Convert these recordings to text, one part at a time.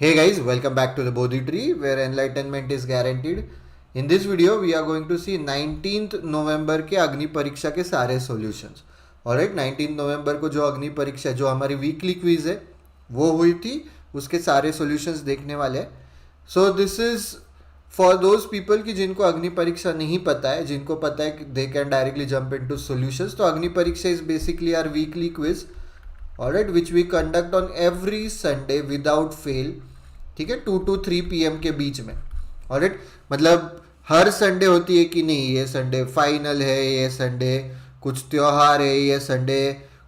Hey guys, welcome back to the Bodhi Tree where enlightenment is guaranteed. In this video, we are going to see 19th नवंबर के अग्नि परीक्षा के सारे solutions. Alright, 19 नवंबर को जो अग्नि परीक्षा जो हमारी वीकली क्विज है वो हुई थी, उसके सारे सॉल्यूशंस देखने वाले हैं. सो this is for those people कि जिनको अग्नि परीक्षा नहीं पता है, जिनको पता है कि they can directly jump into solutions. तो Agni Pariksha is basically our weekly quiz, alright, which we conduct on every Sunday without fail. ठीक है, 2 to 3 PM के बीच में. ऑलराइट, मतलब हर संडे होती है कि नहीं, ये संडे फाइनल है, ये संडे कुछ त्योहार है, ये संडे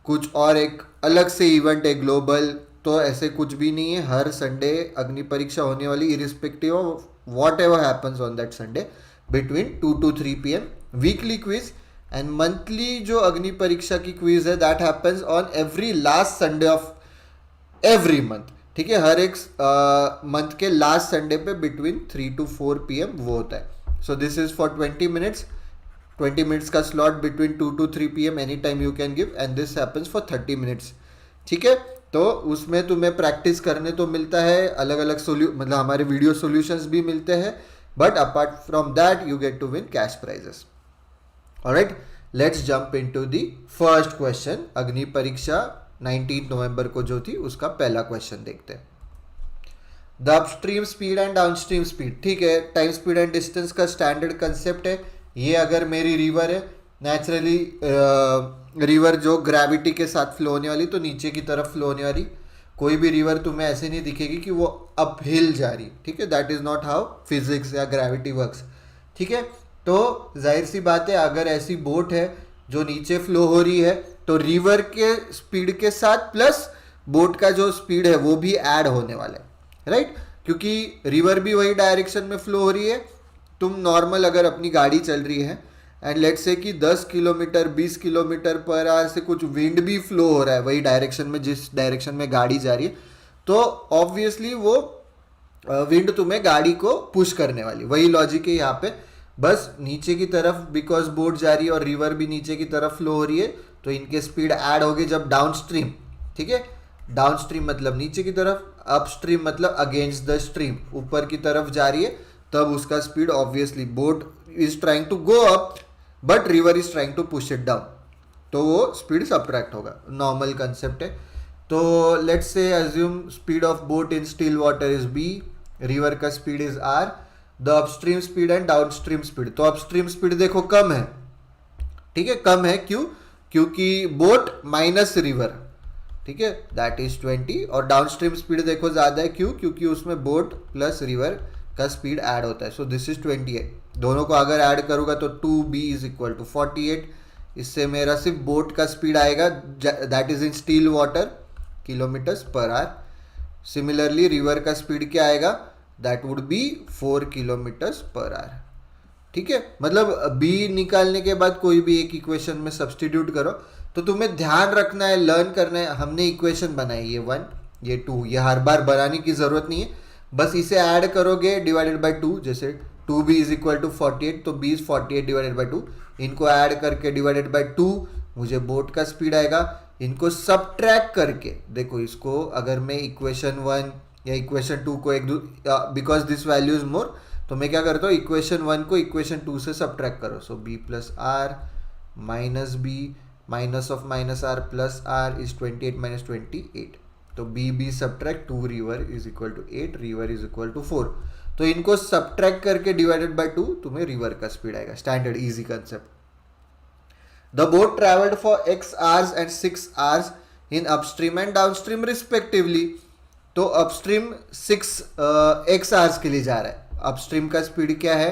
कुछ और एक अलग से इवेंट है ग्लोबल. तो ऐसे कुछ भी नहीं है, हर संडे अग्नि परीक्षा होने वाली irrespective of whatever happens on that Sunday between 2 to 3 PM. Weekly quiz and monthly जो अग्नि परीक्षा की क्विज है that happens on every last Sunday of every month. ठीक है, हर एक मंथ के लास्ट संडे पे बिटवीन 3 to 4 PM वो होता है. So this is for 20 minutes. 20 minutes का slot between 2 to 3 PM any time you can give and this happens for 30 minutes. ठीक है, तो उसमें तुम्हें प्रैक्टिस करने तो मिलता है, अलग अलग मतलब हमारे वीडियो सॉल्यूशंस भी मिलते हैं, but apart from that you get to win cash prizes. Alright, let's jump into the first question. Agni Pariksha 19 नवंबर को जो थी उसका पहला क्वेश्चन देखते हैं. The upstream speed and downstream speed. ठीक है, टाइम स्पीड एंड डिस्टेंस का स्टैंडर्ड कंसेप्ट है. ये अगर मेरी रिवर है, नेचुरली रिवर जो ग्रेविटी के साथ फ्लो होने वाली, तो नीचे की तरफ फ्लो होने वाली. कोई भी रिवर तुम्हें ऐसे नहीं दिखेगी कि वो अप हिल जा रही. ठीक है, that is not how physics या ग्रेविटी वर्क्स. ठीक है, तो जाहिर सी बात है, अगर ऐसी बोट है जो नीचे फ्लो हो रही है तो रिवर के स्पीड के साथ प्लस बोट का जो स्पीड है वो भी ऐड होने वाला है. राइट, क्योंकि रिवर भी वही डायरेक्शन में फ्लो हो रही है. तुम नॉर्मल अगर अपनी गाड़ी चल रही है एंड लेट से कि 10 किलोमीटर 20 किलोमीटर पर आवर से कुछ विंड भी फ्लो हो रहा है वही डायरेक्शन में जिस डायरेक्शन में गाड़ी जा रही है, तो ऑब्वियसली वो विंड तुम्हें गाड़ी को पुश करने वाली. वही लॉजिक है यहाँ पे, बस नीचे की तरफ बिकॉज बोट जा रही है और रिवर भी नीचे की तरफ फ्लो हो रही है, तो इनके स्पीड ऐड होगी जब डाउन स्ट्रीम. ठीक है, डाउन स्ट्रीम मतलब नीचे की तरफ, अप स्ट्रीम मतलब अगेंस्ट द स्ट्रीम, ऊपर की तरफ जा रही है, तब उसका speed obviously boat is trying to go up but river is trying to push it down, तो वो स्पीड सबट्रैक्ट होगा. नॉर्मल कंसेप्ट है. तो let's say assume speed of boat in still water is b, river का speed is r. The upstream speed and downstream speed. तो upstream speed देखो कम है. ठीक है, कम है क्यों? क्योंकि बोट माइनस रिवर. ठीक है, दैट इज 20. और डाउनस्ट्रीम स्पीड देखो ज्यादा है, क्यों? क्योंकि उसमें बोट प्लस रिवर का स्पीड ऐड होता है. So this is 28. दोनों को अगर ऐड करूंगा तो 2b इज इक्वल टू 48. इससे मेरा सिर्फ बोट का स्पीड आएगा, that is in still water, kilometres per our. Similarly river का स्पीड क्या आएगा? That would B 4 kilometres per our. ठीक है, मतलब बी निकालने के बाद कोई भी एक इक्वेशन में सब्सटीट्यूट करो. तो तुम्हें ध्यान रखना है, लर्न करना है. हमने इक्वेशन बनाई, ये 1 ये 2, ये हर बार बनाने की जरूरत नहीं है, बस इसे ऐड करोगे डिवाइडेड बाय 2. जैसे 2b इज इक्वल टू 48, तो b इज 48 डिवाइडेड बाय 2. इनको ऐड करके डिवाइडेड बाय 2 मुझे बोट का स्पीड आएगा. इनको सबट्रैक्ट करके देखो, इसको अगर मैं इक्वेशन 1 या इक्वेशन 2 को एक because this value is more, तो मैं क्या करता हूँ, इक्वेशन 1 को इक्वेशन 2 से सबट्रैक्ट करो. So b plus R minus b minus of minus R plus R is 28 minus 28. तो b subtract 2 river is equal to 8, river is equal to 4. तो इनको सबट्रैक्ट करके डिवाइडेड बाय 2 तुम्हें रिवर का speed आएगा. Standard easy concept. The boat travelled for x hours and 6 hours in upstream and downstream respectively. तो upstream 6 x hours के लिए जा रहा है. अपस्ट्रीम का स्पीड क्या है?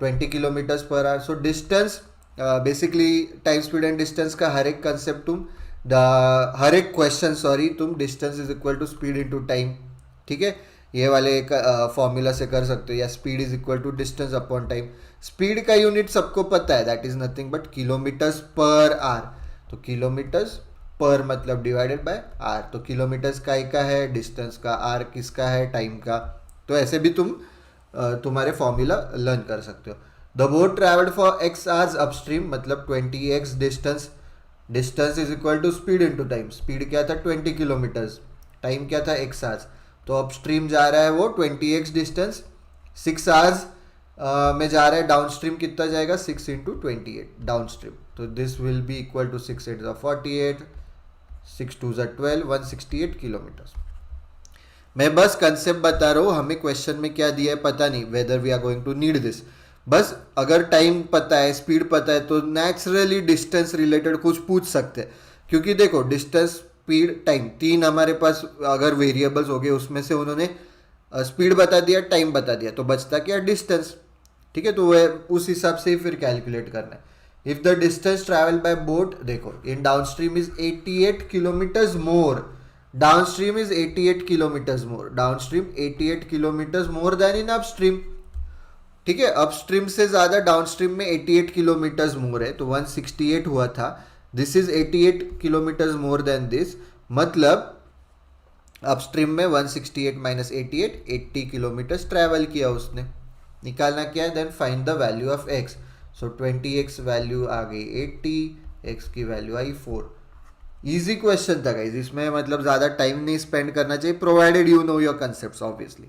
20 kilometres per hour. So distance basically time speed and distance का हर एक कंसेप्ट हर एक क्वेश्चन तुम distance is equal to speed into time. ठीक है, ये वाले एक फॉर्मूला से कर सकते हो, या speed is equal to distance upon time. Speed का यूनिट सबको पता है, that is nothing but kilometres per hour. तो किलोमीटर्स पर मतलब डिवाइडेड बाय आर. तो किलोमीटर्स का है, डिस्टेंस का, आर किसका है, टाइम का. तो ऐसे भी तुम तुम्हारे फॉर्मूला लर्न कर सकते हो. The boat travelled for x hours upstream मतलब 20x distance. Distance is equal to speed into time. Speed क्या था? 20 किलोमीटर्स. टाइम क्या था? x hours. तो अपस्ट्रीम जा रहा है वो 20x डिस्टेंस, 6 आवर्स में जा रहा है। डाउन स्ट्रीम कितना जाएगा, 6 इंटू 28 डाउन स्ट्रीम। तो this will be equal to 6 8 48, 6 2 12, 168 kilometre. मैं बस कंसेप्ट बता रहा हूँ, हमें क्वेश्चन में क्या दिया है पता नहीं, whether we are going to need this. बस अगर टाइम पता है, स्पीड पता है, तो नेचुरली डिस्टेंस रिलेटेड कुछ पूछ सकते हैं। क्योंकि देखो डिस्टेंस, स्पीड, टाइम, तीन हमारे पास अगर वेरिएबल्स हो गए, उसमें से उन्होंने स्पीड बता दिया, टाइम बता दिया, तो बचता क्या, डिस्टेंस। ठीक है, तो वह उस हिसाब से ही फिर कैलकुलेट करना है। If the distance travel by boat, देखो in downstream is 88 kilometres more, downstream is 88 kilometres more, downstream 88 kilometres more than in upstream. ठीक है, अपस्ट्रीम से ज्यादा डाउनस्ट्रीम में 88 किलोमीटर्स मोर है, तो 168 हुआ था। This is 88 kilometres more then this, मतलब अपस्ट्रीम में 168 माइनस 88, 80 किलोमीटर्स ट्रैवल किया उसने। निकालना क्या है, then find the value of x. So 20x value आ गई 80, x की वैल्यू आई 4। इजी क्वेश्चन था गाइज, इसमें मतलब ज़्यादा टाइम नहीं स्पेंड करना चाहिए, provided you know your concepts obviously.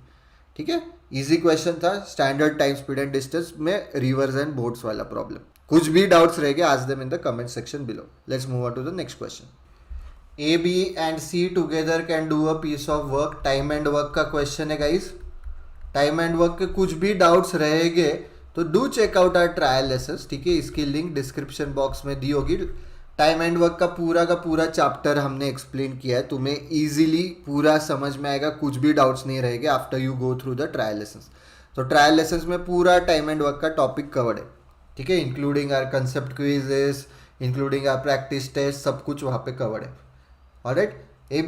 ठीक है, इजी क्वेश्चन था, standard time, speed and distance में रिवर्स एंड बोट्स वाला प्रॉब्लम। कुछ भी डाउट्स रह गए, ask them in the comment section below. Let's move on to the next question. A B and C together can do a piece of work. Time and work का question है guys. Time and work के कुछ भी doubts रहेंगे तो do check out our trial lessons. ठीक है, इसकी लिंक डिस्क्रिप्शन बॉक्स में दी होगी। टाइम एंड वर्क का पूरा चैप्टर हमने एक्सप्लेन किया है, तुम्हें इजीली पूरा समझ में आएगा, कुछ भी डाउट्स नहीं रहेंगे after you go through the trial lessons. तो ट्रायल लेसन्स में पूरा टाइम एंड वर्क का टॉपिक कवर्ड है। ठीक है, including our concept quizzes, including our practice test, सब कुछ वहाँ पे कवर्ड है। Alright, A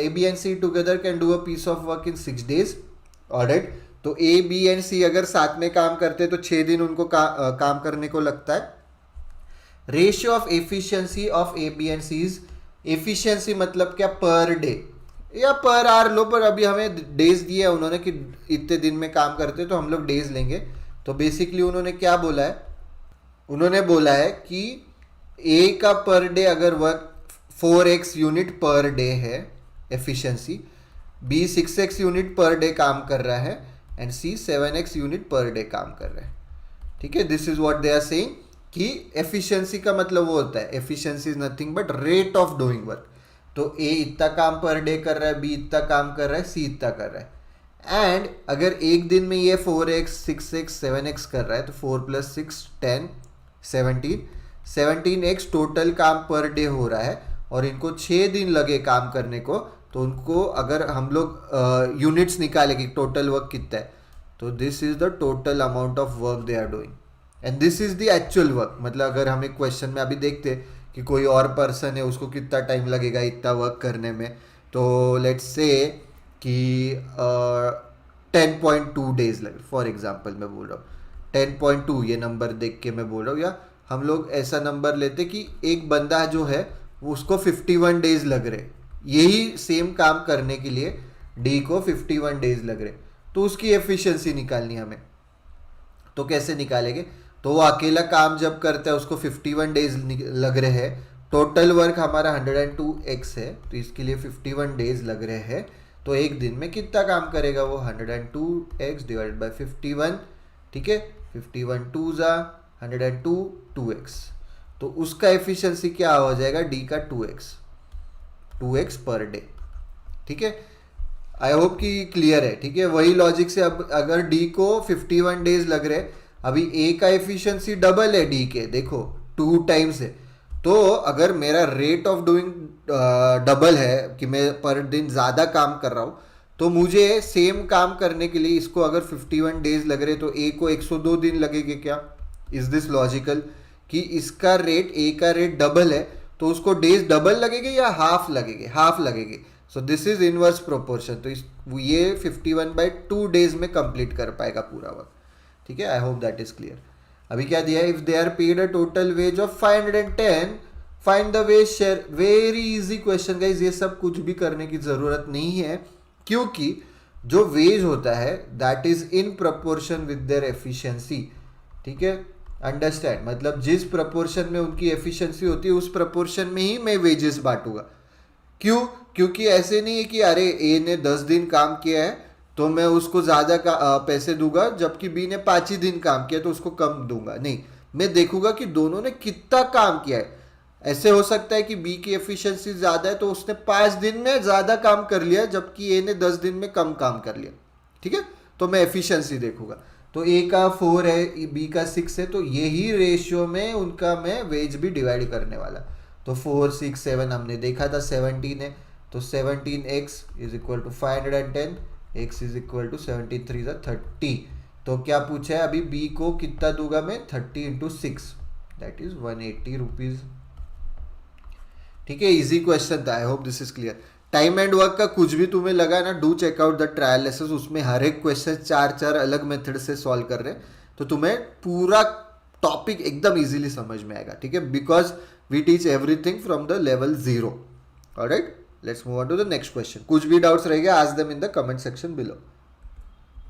B and C together can do a piece of work in 6 days। Alright, तो ए बी एंड सी अगर साथ में काम करते हैं तो 6 दिन उनको काम करने को लगता है। Ratio of efficiency of A B and C's, efficiency मतलब क्या, पर डे या पर आवर लो, पर अभी हमें डेज दिए है उन्होंने कि इतने दिन में काम करते, तो हम लोग डेज लेंगे। तो बेसिकली उन्होंने क्या बोला है, उन्होंने बोला है कि ए का पर डे अगर work 4x unit per day है efficiency, B 6x unit per day काम कर रहा है, and C 7x unit per day काम कर रहा है। ठीक है, this is what they are saying कि एफिशिएंसी का मतलब वो होता है, efficiency is nothing but rate of doing work. तो ए इतना काम पर डे कर रहा है, बी इतना काम कर रहा है, सी इतना कर रहा है। एंड अगर एक दिन में ये 4x 6x 7x कर रहा है, तो 4 + 6 10 17x टोटल काम पर डे हो रहा है, और इनको 6 दिन लगे काम करने को। तो उनको अगर हम लोग यूनिट्स निकालेंगे टोटल वर्क कितना है, तो this is the total amount of work they are doing, and this is the actual work. मतलब अगर हमें क्वेश्चन में अभी देखते कि कोई और पर्सन है, उसको कितना टाइम लगेगा इतना वर्क करने में, तो लेट्स से कि 10.2 days लगे, फॉर एग्जांपल मैं बोल रहा हूँ 10.2, ये नंबर देख के मैं बोल रहा हूँ। या हम लोग ऐसा नंबर लेते कि एक बंदा जो है वो उसको 51 days लग रहे, यही सेम काम करने के लिए डी को 51 days लग रहे, तो उसकी एफिशिएंसी निकालनी हमें। तो कैसे निकालेंगे, तो वो अकेला काम जब करता है उसको 51 days लग रहे हैं, टोटल वर्क हमारा 102x है, तो इसके लिए 51 days लग रहे हैं। तो एक दिन में कितना काम करेगा वो, 102x डिवाइडेड बाय 51। ठीक है, 51 2 जा 102 2x, तो उसका एफिशिएंसी क्या हो जाएगा, डी का 2x पर डे। ठीक है, आई होप कि क्लियर है। ठीक है, वही लॉजिक से अब अगर डी को 51 days लग रहे, अभी ए का एफिशिएंसी डबल है डी के, देखो 2 times है, तो अगर मेरा रेट ऑफ डूइंग डबल है कि मैं पर दिन ज़्यादा काम कर रहा हूँ, तो मुझे सेम काम करने के लिए इसको अगर 51 days लग रहे, तो ए को 102 दिन लगेंगे क्या। इज दिस लॉजिकल कि इसका रेट, ए का रेट डबल है, तो उसको डेज डबल लगेंगे या हाफ लगेंगे, हाफ लगेंगे। सो दिस इज इनवर्स प्रोपोर्शन, तो ये 51/2 days में कंप्लीट कर पाएगा पूरा वर्क। ठीक है, I hope that is clear. अभी क्या दिया है, if they are paid a total wage of 510 find the wage share. Very easy question guys, ये सब कुछ भी करने की जरूरत नहीं है, क्योंकि जो वेज होता है that is in proportion with their efficiency. ठीक है, अंडरस्टैंड, मतलब जिस प्रपोर्शन में उनकी एफिशिएंसी होती है उस प्रपोर्शन में ही मैं वेजेस बांटूंगा। क्यों? क्योंकि ऐसे नहीं है कि अरे ए ने 10 दिन काम किया है तो मैं उसको ज्यादा पैसे दूंगा, जबकि बी ने 5 ही दिन काम किया तो उसको कम दूंगा। नहीं, मैं देखूंगा कि दोनों ने कितना काम किया है। ऐसे हो सकता है कि बी की एफिशिएंसी ज्यादा है तो उसने 5 दिन में ज्यादा काम कर लिया, जबकि ए ने 10 दिन में कम काम कर लिया। ठीक है, तो मैं एफिशिएंसी देखूंगा। तो ए का 4 है, बी का 6 है, तो यही रेशियो में उनका मैं वेज भी डिवाइड करने वाला। तो 4 6 7 हमने देखा था 17 है, तो 17x is equal to 510, x is equal to 73 30। तो क्या पूछा है अभी, बी को कितना दूंगा मैं, 30 इंटू 6, दैट इज 180 रुपीज। ठीक है, इजी क्वेश्चन था। आई hope this is clear. Time and work का कुछ भी तुम्हें लगा ना, do check out the trial lessons, उसमें हर एक क्वेश्चन 4 अलग मेथड से सॉल्व कर रहे हैं, तो तुम्हें पूरा टॉपिक एकदम इजीली समझ में आएगा। ठीक है, because we teach everything from the level 0। Alright, let's move on to the next question. कुछ भी डाउट्स रहेगा ask them in the comment section below.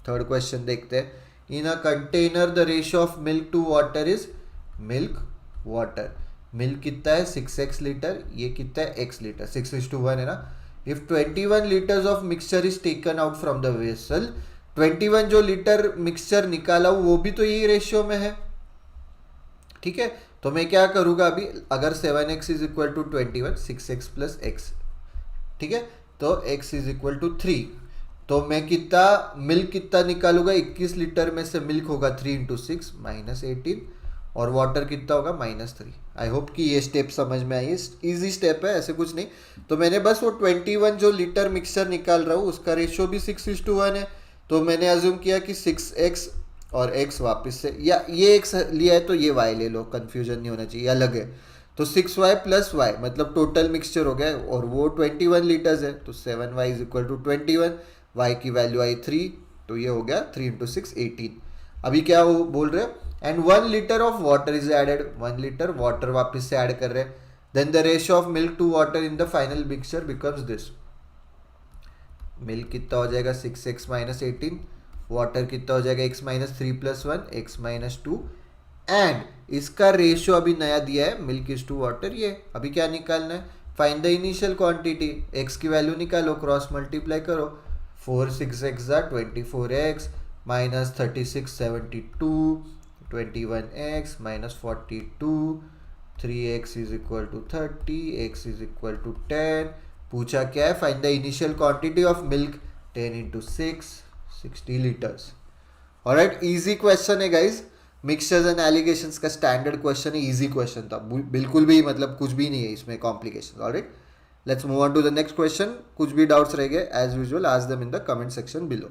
Third question देखते हैं। In a container the ratio of milk to water is, milk water, milk कितना है 6x litre, ये कितना है x लीटर, 6:1 है ना। If 21 litres of mixture is taken out from the vessel, 21 जो लीटर मिक्सचर निकाला हूं वो भी तो यही रेशियो में है। ठीक है, तो मैं क्या करूंगा अभी, अगर 7x is equal to 21, 6x plus x, ठीक है, तो x इज इक्वल टू 3, तो मैं कितना मिल्क कितना निकालूंगा, 21 लीटर में से मिल्क होगा 3 इंटू 6 -18, और वाटर कितना होगा -3। आई होप कि ये स्टेप समझ में आई, इजी स्टेप है, ऐसे कुछ नहीं। तो मैंने बस वो 21 जो लीटर मिक्सचर निकाल रहा हूँ उसका रेशियो भी 6:1 है, तो मैंने अज्यूम किया कि 6x और x वापस से, या ये x लिया है तो ये y ले लो, कंफ्यूजन नहीं होना चाहिए, अलग है। तो 6y प्लस y मतलब टोटल मिक्सचर हो गया, और वो 21 लीटर्स है, तो 7y is equal to 21, y की वैल्यू आई 3, तो ये हो गया 3 इंटू 6 18। अभी क्या वो बोल रहे हैं, and 1 litre of water is added, 1 litre water वापस से ऐड कर रहे हैं, then the ratio of milk to water in the final mixture becomes this. Milk कितना हो जाएगा 6x माइनस 18, वाटर कितना हो जाएगा x minus 3 plus 1, x minus 2, and इसका रेशियो अभी नया दिया है मिल्क इज टू वाटर। ये अभी क्या निकालना है, find the initial quantity, x की वैल्यू निकालो, क्रॉस मल्टीप्लाई करो, 4 6x 24x minus 36 72, 21x minus 42, 3x is equal to 30, x is equal to 10। पूछा क्या है, find the initial quantity of milk, 10 into 6 60 litres. Alright, easy question है guys, mixtures and alligations का standard question है, easy question था, बिल्कुल भी मतलब कुछ भी नहीं है इसमें complication. Alright, let's move on to the next question. कुछ भी डाउट्स रह गए as usual ask them in the comment section below.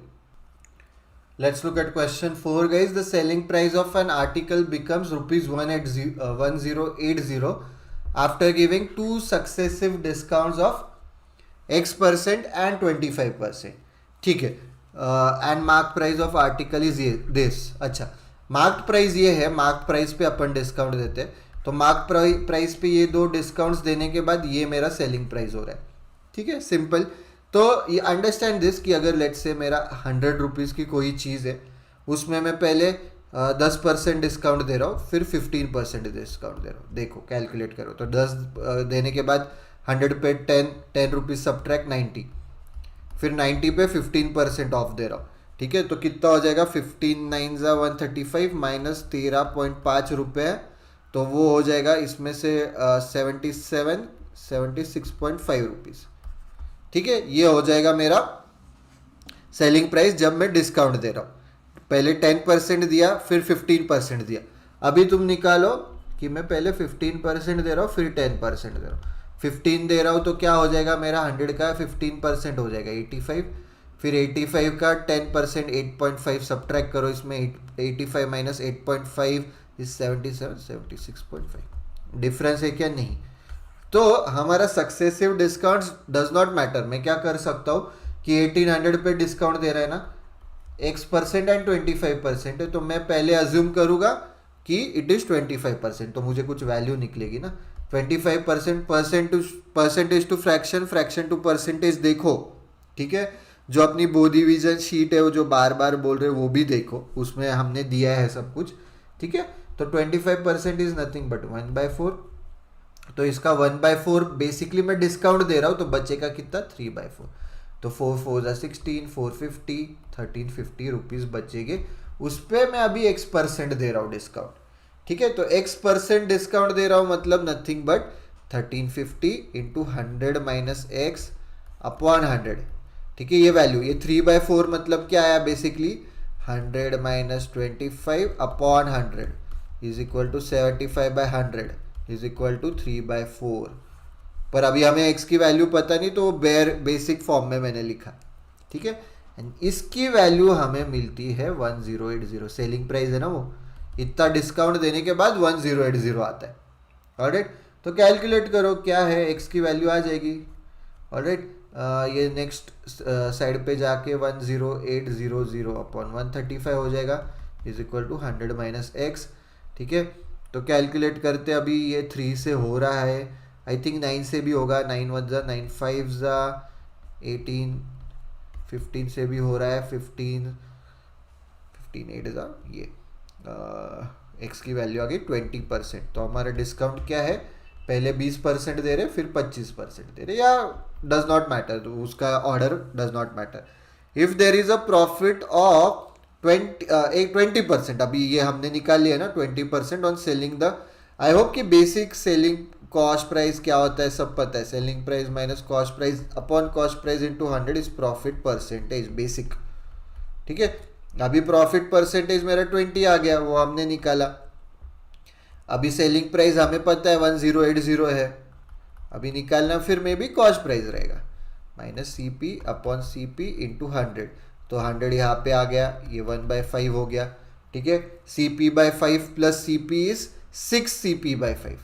Let's look at question 4 guys. The selling price of an article becomes rupees 1080 after giving two successive discounts of x% and 25%. ठीक है, and mark price of article is this. अच्छा, marked price ये है, marked price पे अपन discount देते हैं, तो marked price पे ये दो डिस्काउंट्स देने के बाद ये मेरा सेलिंग प्राइस हो रहा है। ठीक है, सिंपल। तो ये अंडरस्टैंड दिस कि अगर लेट्स से मेरा 100 रुपीज़ की कोई चीज़ है, उसमें मैं पहले 10% डिस्काउंट दे रहा हूँ, फिर 15% डिस्काउंट दे रहा हूँ। देखो कैलकुलेट करो, तो 10 देने के बाद 100 पे 10 रुपीज़ सब्ट्रैक्ट 90, फिर 90 पे 15% ऑफ दे रहा हूँ। ठीक है, तो कितना हो जाएगा, 15 9 135 माइनस 13.5 रुपये, तो वो हो जाएगा इसमें से 76.5 रुपीज़। ठीक है, ये हो जाएगा मेरा सेलिंग प्राइस जब मैं डिस्काउंट दे रहा हूँ। पहले 10% दिया, फिर 15% दिया। अभी तुम निकालो कि मैं पहले 15% दे रहा हूँ, फिर 10% दे रहा हूँ। 15 दे रहा हूँ तो क्या हो जाएगा मेरा, 100 का 15% हो जाएगा 85, फिर 85 का 10% 8.5 सब्ट्रैक्ट करो, इसमें 85 माइनस 8.5 इज 77 76.5। डिफरेंस है क्या, नहीं। तो हमारा successive discount does not matter. मैं क्या कर सकता हूँ कि 1800 पे डिस्काउंट दे रहा है ना, x% एंड 25% है, तो मैं पहले अज्यूम करूँगा कि इट इज़ 25%, तो मुझे कुछ वैल्यू निकलेगी ना। 25% percentage to fraction, fraction to percentage देखो। ठीक है, जो अपनी बोर्ड डिवीजन शीट है वो जो बार बार बोल रहे हो वो भी देखो, उसमें हमने दिया है सब कुछ। ठीक है, तो 25% इज नथिंग बट 1/4, तो इसका 1/4 बेसिकली मैं डिस्काउंट दे रहा हूँ, तो बचेगा कितना 3/4। तो 4 4 16, 450, 1350 रुपीज़ बचेंगे। उस पर मैं अभी X% दे रहा हूँ डिस्काउंट, ठीक है। तो X% डिस्काउंट दे रहा हूँ मतलब nothing but 1350 into 100 minus x upon 100, ठीक है। ये वैल्यू, ये 3/4 मतलब क्या आया basically 100 minus 25 upon 100 is equal to 75/100 is equal to 3/4। पर अभी हमें x की वैल्यू पता नहीं, तो बेयर बेसिक फॉर्म में मैंने लिखा, ठीक है। एंड इसकी वैल्यू हमें मिलती है 1080, सेलिंग प्राइस है ना वो, इतना डिस्काउंट देने के बाद 1080 आता है। ऑलराइट, तो कैलकुलेट करो क्या है, x की वैल्यू आ जाएगी। ऑलराइट, ये नेक्स्ट साइड पे जाके 10800 अपॉन 135 हो जाएगा is equal to 100 minus X, ठीक है। तो कैलकुलेट करते अभी ये 3 से हो रहा है, आई थिंक 9 से भी होगा, 9 1 जा 9 5 जा 18, 15 से भी हो रहा है, 15 8 जा ये एक्स की वैल्यू आ गई 20%। तो हमारा डिस्काउंट क्या है, पहले 20% दे रहे, फिर 25% दे रहे, या डज नॉट मैटर, तो उसका order does not matter. If there is a profit of 20%, अभी ये हमने निकाल लिया ना 20% on selling the, I hope कि बेसिक सेलिंग कॉस्ट प्राइस क्या होता है सब पता है, selling price minus cost price upon cost price into 100 is profit percentage basic, ठीक है। अभी प्रॉफिट परसेंटेज मेरा 20 आ गया, वो हमने निकाला। अभी सेलिंग प्राइस हमें पता है 1080 है, अभी निकालना फिर में भी कॉस्ट प्राइस रहेगा minus CP upon CP into 100, तो 100 यहाँ पे आ गया, ये 1/5 हो गया, ठीक है। CP/5 plus CP is 6 CP/5,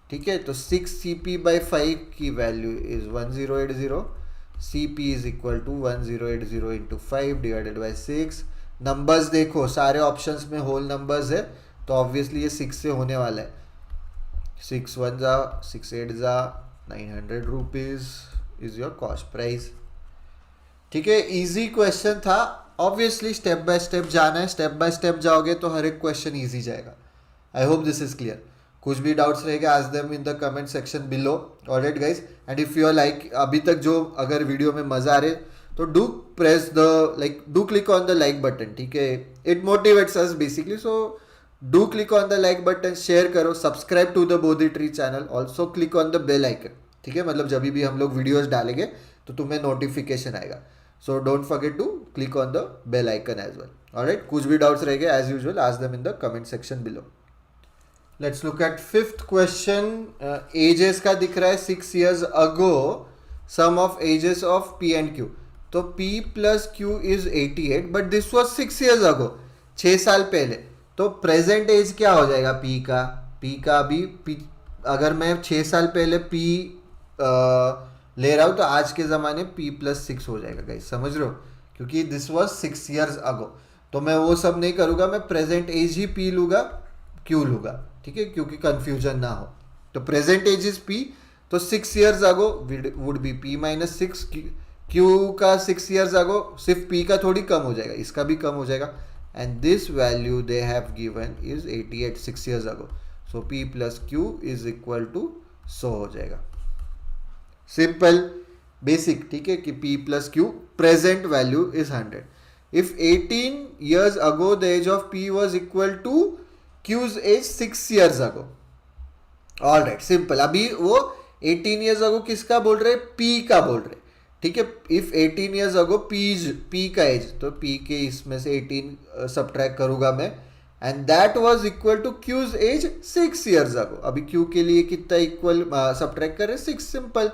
ठीक है। तो 6 CP/5 की value is 1080, CP is equal to 1080 into 5 divided by 6। Numbers देखो सारे ऑप्शंस में होल नंबर्स है, तो ऑब्वियसली ये 6 से होने वाला है। 6 1 जा 6 8 जा 900 rupees is your cost price, ठीक है। इजी क्वेश्चन था, ऑब्वियसली स्टेप बाय स्टेप जाना है, स्टेप बाय स्टेप जाओगे तो हर एक क्वेश्चन इजी जाएगा। I hope this is clear. कुछ भी डाउट्स रहेगा ask them in the comment section below. Alright guys, and if you are like अभी तक जो अगर वीडियो में मजा आ रहे तो do press the do click on the like button, ठीक है। It motivates us basically, so do click on the like button, share करो, subscribe to the Bodhi Tree channel, also click on the bell icon, ठीक है। मतलब जब भी हम लोग वीडियोज डालेंगे तो तुम्हें नोटिफिकेशन आएगा, so don't forget to click on the bell icon as well. Alright, कुछ भी डाउट्स रहेंगे as usual ask them in the comment section below. Let's look at fifth question. Ages का दिख रहा है 6 years ago sum of ages of P and Q, तो P plus Q is 88 but this was 6 years ago, 6 साल पहले। तो present as क्या हो जाएगा P का अभी अगर मैं 6 साल पहले P ले रहा हूँ तो आज के ज़माने P प्लस 6 हो जाएगा गाइस, समझ रहे हो, क्योंकि दिस वॉज 6 years अगो। तो मैं वो सब नहीं करूँगा, मैं प्रेजेंट एज ही P लूँगा, Q लूँगा, ठीक है, क्योंकि कंफ्यूजन ना हो। तो प्रेजेंट एज इज P, तो 6 years ago would be P minus 6, Q का 6 years अगो सिर्फ P का थोड़ी कम हो जाएगा, इसका भी कम हो जाएगा, and this value they have given is 88 6 years ago. So P plus Q is equal to 100 हो जाएगा। सिंपल बेसिक, ठीक है, कि P plus Q present value is 100। If 18 years ago the age of P was equal to Q's age 6 years ago. All right, simple. अभी वो 18 years अगो किसका बोल रहे, P का बोल रहे, ठीक है। इफ 18 years अगो P का एज, तो P के इसमें से 18 सब्ट्रैक्ट करूंगा मैं, and that was equal to Q's age 6 years ago. अभी Q के लिए कितना इक्वल सब्ट्रैक्ट कर रहे, 6, सिंपल।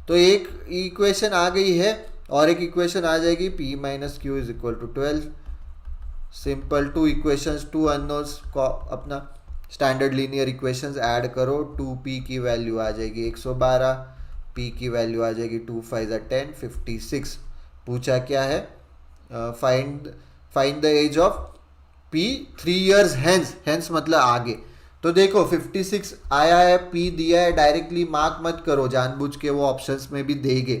तो एक इक्वेशन आ गई है और एक इक्वेशन आ जाएगी, P minus Q is equal to 12, simple. 2 equations, 2 unknowns को अपना स्टैंडर्ड लीनियर इक्वेशंस ऐड करो, 2P की वैल्यू आ जाएगी 112, P की वैल्यू आ जाएगी 2 5 10 56। पूछा क्या है, find the age of P 3 years hence मतलब आगे। तो देखो 56 आया है, P दिया है, डायरेक्टली मार्क मत करो, जानबूझ के वो ऑप्शंस में भी देंगे,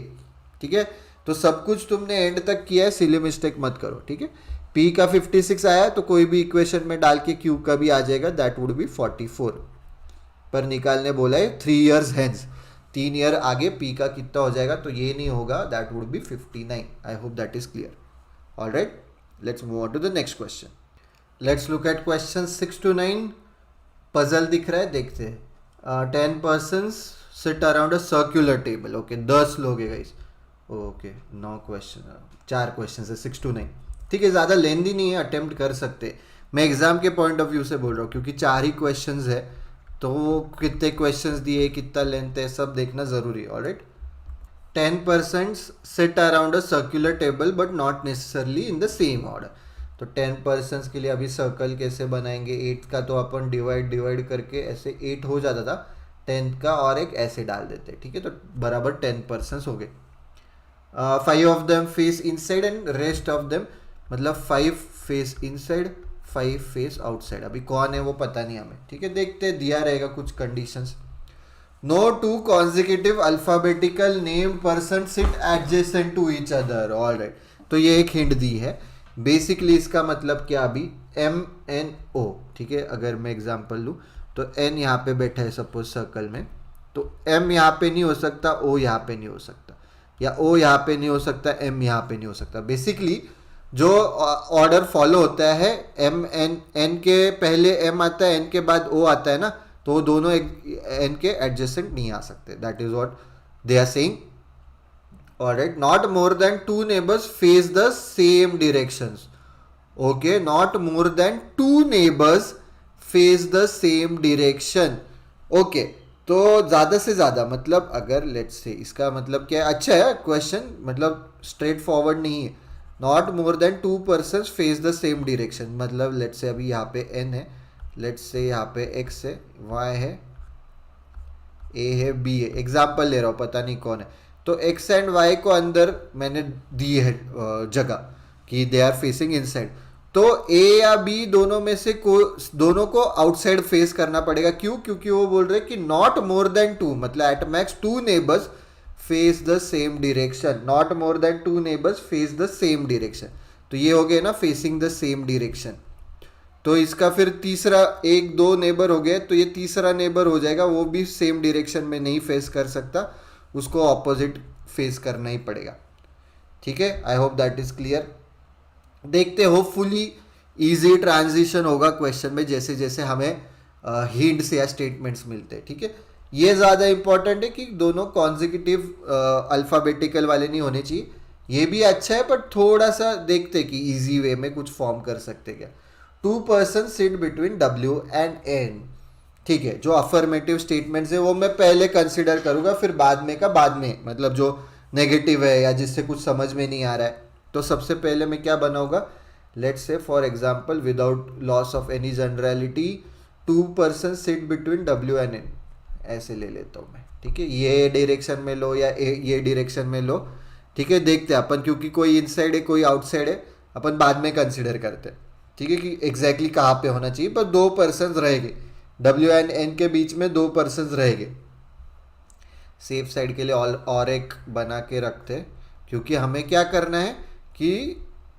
ठीक है। तो सब कुछ तुमने एंड तक किया है, सिली मिस्टेक मत करो, ठीक है। P का 56 आया तो कोई भी इक्वेशन में डाल के Q का भी आ जाएगा, दैट वुड बी 44। पर निकालने बोला है 3 ईयर्स हेंस, 3 ईयर आगे पी का कितना हो जाएगा, तो ये नहीं होगा, that would be 59. I hope that is clear. Alright, let's move on to the next question. Let's look at question 6 to 9. Puzzle दिख रहा है, देखते हैं. 10 persons sit around a circular table. Okay, 10 लोग है गाइस. ओके, 9 क्वेश्चन, 4 क्वेश्चन है 6 to 9. ठीक है, ज़्यादा लेंदी नहीं है, अटेम्प्ट कर सकते. मैं एग्जाम के पॉइंट ऑफ व्यू से बोल रहा हूँ, क्योंकि 4 ही क्वेश्चन है, तो वो कितने क्वेश्चंस दिए, कितना लेंथ है, सब देखना ज़रूरी है. Alright, 10 persons sit around a circular table but not necessarily in the same order. तो 10 persons के लिए अभी सर्कल कैसे बनाएंगे. 8 का तो अपन डिवाइड करके ऐसे 8 हो जाता था, 10 का और एक ऐसे डाल देते. ठीक है, तो बराबर 10 persons हो गए. 5 of them face inside and rest of them, मतलब 5 फेस इनसाइड, 5 फेस आउटसाइड. अभी कौन है वो पता नहीं हमें. ठीक है, देखते, दिया रहेगा कुछ conditions. No two consecutive alphabetical named person sit adjacent to each other. Alright, तो ये एक हिंट दी है. बेसिकली इसका मतलब क्या, अभी MNO. ठीक है, अगर मैं एग्जांपल लूँ तो N यहाँ पे बैठा है सपोज सर्कल में, तो M यहाँ पे नहीं हो सकता, O यहाँ पे नहीं हो सकता, या O यहाँ पे नहीं हो सकता, M यहाँ पे नहीं हो सकता. बेसिकली जो ऑर्डर फॉलो होता है, N के पहले M आता है, N के बाद O आता है ना, तो वो दोनों N के एडजेसेंट नहीं आ सकते. That is what they are saying. Alright, not more than 2 neighbors face the same directions. Okay, not more than 2 neighbors face the same direction. Okay, तो ज़्यादा से ज़्यादा मतलब अगर लेट्स से, इसका मतलब क्या है. अच्छा है क्वेश्चन, मतलब स्ट्रेट फॉरवर्ड नहीं है. Not more than 2 persons face the same direction, मतलब लेट्स से अभी यहाँ पे N है, लेट्स से यहाँ पे X है, Y है, A है, B है. एग्जाम्पल ले रहा हूँ, पता नहीं कौन है. तो X एंड Y को अंदर मैंने दी है जगह कि दे आर फेसिंग इनसाइड. तो A या B दोनों में से दोनों को आउटसाइड फेस करना पड़ेगा. क्यों? क्योंकि वो बोल रहे हैं कि नॉट मोर देन 2, मतलब at max 2 neighbours face the same direction. Not more than 2 neighbours face the same direction. तो ये हो गया ना, फेसिंग द सेम डिरेक्शन. तो इसका फिर तीसरा, 1-2 नेबर हो गए, तो ये तीसरा नेबर हो जाएगा, वो भी सेम डिरेक्शन में नहीं फेस कर सकता, उसको ऑपोजिट फेस करना ही पड़ेगा. ठीक है, I hope that is clear. देखते, होपफुली इजी ट्रांजिशन होगा क्वेश्चन में, जैसे जैसे हमें हिंट्स या स्टेटमेंट्स मिलते हैं. ठीक है, ये ज़्यादा इंपॉर्टेंट है कि दोनों कॉन्जिक्यूटिव अल्फ़ाबेटिकल वाले नहीं होने चाहिए. ये भी अच्छा है, बट थोड़ा सा देखते कि इजी वे में कुछ फॉर्म कर सकते क्या. 2 persons sit between W and N. ठीक है, जो अफर्मेटिव स्टेटमेंट्स है वो मैं पहले कंसिडर करूंगा, फिर बाद में का बाद में, मतलब जो नेगेटिव है या जिससे कुछ समझ में नहीं आ रहा है, तो सबसे पहले मैं क्या बनाऊंगा. Let's say for example, without loss of any generality, 2 persons sit between W and N. ऐसे ले लेता हूँ मैं. ठीक है, ये डायरेक्शन में लो या ये डायरेक्शन में लो. ठीक है, देखते हैं अपन, क्योंकि कोई इनसाइड है कोई आउटसाइड है, अपन बाद में कंसिडर करते हैं. ठीक है, कि एग्जैक्टली कहाँ पे होना चाहिए, पर 2 persons रहेंगे, W एंड N के बीच में 2 persons रहेंगे. सेफ साइड के लिए और एक बना के रखते हैं, क्योंकि हमें क्या करना है कि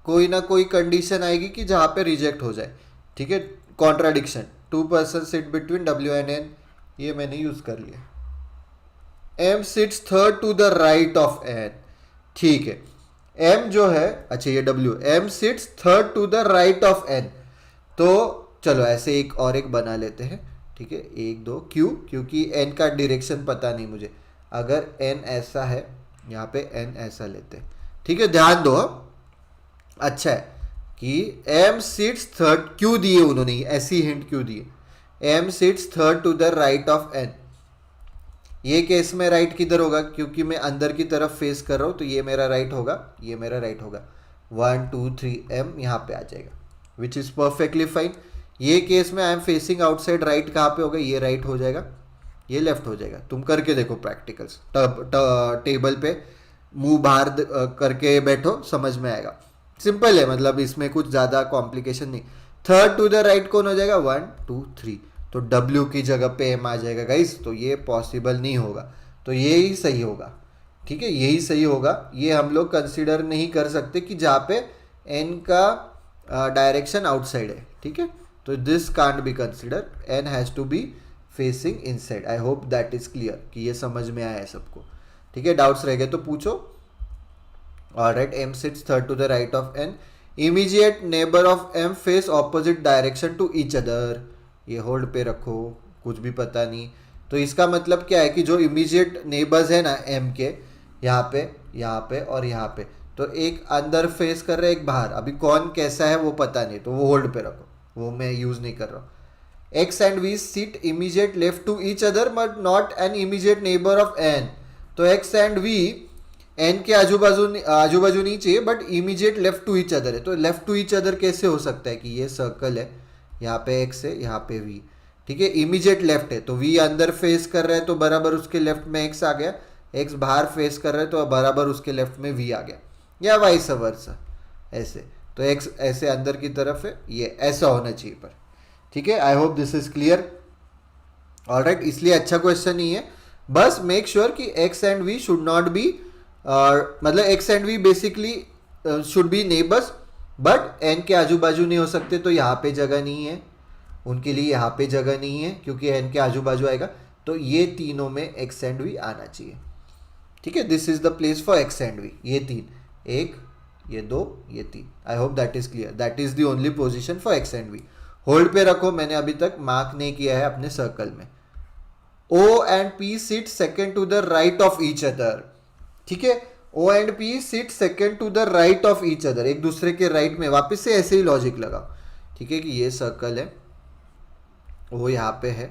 कोई ना कोई कंडीशन आएगी कि जहाँ पे रिजेक्ट हो जाए. ठीक है, contradiction. 2 persons sit between W and N, ये मैंने यूज कर लिया. M sits third to the right of N. ठीक है, M जो है, अच्छा ये W, M sits third to the right of N. तो चलो ऐसे एक और एक बना लेते हैं. ठीक है, 1 2. क्यों? क्योंकि N का डायरेक्शन पता नहीं मुझे. अगर N ऐसा है, यहाँ पे N ऐसा लेते हैं. ठीक है, ध्यान दो. अच्छा है कि M सिट्स थर्ड क्यों दिए उन्होंने, ऐसी हिंट क्यों दिए. M sits third to the right of N. ये केस में राइट किधर होगा, क्योंकि मैं अंदर की तरफ फेस कर रहा हूँ, तो ये मेरा राइट होगा, ये मेरा राइट होगा. 1 2 3 M यहाँ पे आ जाएगा, विच इज़ परफेक्टली फाइन. ये केस में I am facing outside, right कहाँ पे होगा, ये राइट हो जाएगा, ये लेफ्ट हो जाएगा. तुम करके देखो प्रैक्टिकल्स, टेबल पे मुंह बाहर करके बैठो, समझ में आएगा. सिंपल है, मतलब इसमें कुछ ज़्यादा कॉम्प्लिकेशन नहीं. थर्ड टू द राइट कौन हो जाएगा, 1 2 3, तो W की जगह पे M आ जाएगा गाइस. तो ये पॉसिबल नहीं होगा, तो ये ही सही होगा. ठीक है, यही सही होगा. ये हम लोग कंसिडर नहीं कर सकते कि जहाँ पे N का डायरेक्शन आउटसाइड है. ठीक है, तो this can't be consider. N has to be facing inside. I hope that is clear कि ये समझ में आया है सबको। ठीक है, डाउट्स रह गए तो पूछो। Alright, m sits third to the right of n, immediate neighbor of m face opposite direction to each other। ये होल्ड पे रखो, कुछ भी पता नहीं। तो इसका मतलब क्या है कि जो इमीडिएट नेबर्स है ना m के, यहाँ पे और यहाँ पे, तो एक अंदर फेस कर रहा है, एक बाहर। अभी कौन कैसा है वो पता नहीं, तो वो होल्ड पे रखो, वो मैं यूज नहीं कर रहा हूँ। x and v sit immediate left to each other but not an immediate neighbor of n। तो x and v n के आजू बाजू नहीं चाहिए, but immediate left to each other है। तो लेफ्ट टू ईच अदर कैसे हो सकता है कि ये सर्कल है, यहाँ पे x है, यहाँ पे v। ठीक है, इमीडिएट लेफ्ट है तो v अंदर फेस कर रहा है तो बराबर उसके लेफ्ट में x आ गया, x बाहर फेस कर रहा है तो बराबर उसके लेफ्ट में v आ गया, या वाइस वर्सा ऐसे। तो x ऐसे अंदर की तरफ है, ये ऐसा होना चाहिए पर। ठीक है, I hope this is clear. Alright, इसलिए अच्छा क्वेश्चन नहीं है। बस मेक श्योर कि x and v should not B, मतलब x and v basically should be neighbours, but n के आजू बाजू नहीं हो सकते, तो यहाँ पे जगह नहीं है उनके लिए, यहाँ पे जगह नहीं है क्योंकि n के आजू बाजू आएगा। तो ये तीनों में x एंड v आना चाहिए। ठीक है, this is the place for x and v। ये तीन, एक, ये दो, ये तीन। आई hope that is clear. That is the only position for x and v। Hold पे रखो, मैंने अभी तक मार्क नहीं किया है अपने सर्कल में। O and P sit second to the right of each other. ठीक है, O and P sit second to the right of each other, एक दूसरे के राइट में। वापस से ऐसे ही लॉजिक लगाओ। ठीक है, कि ये सर्कल है, O यहाँ पे है,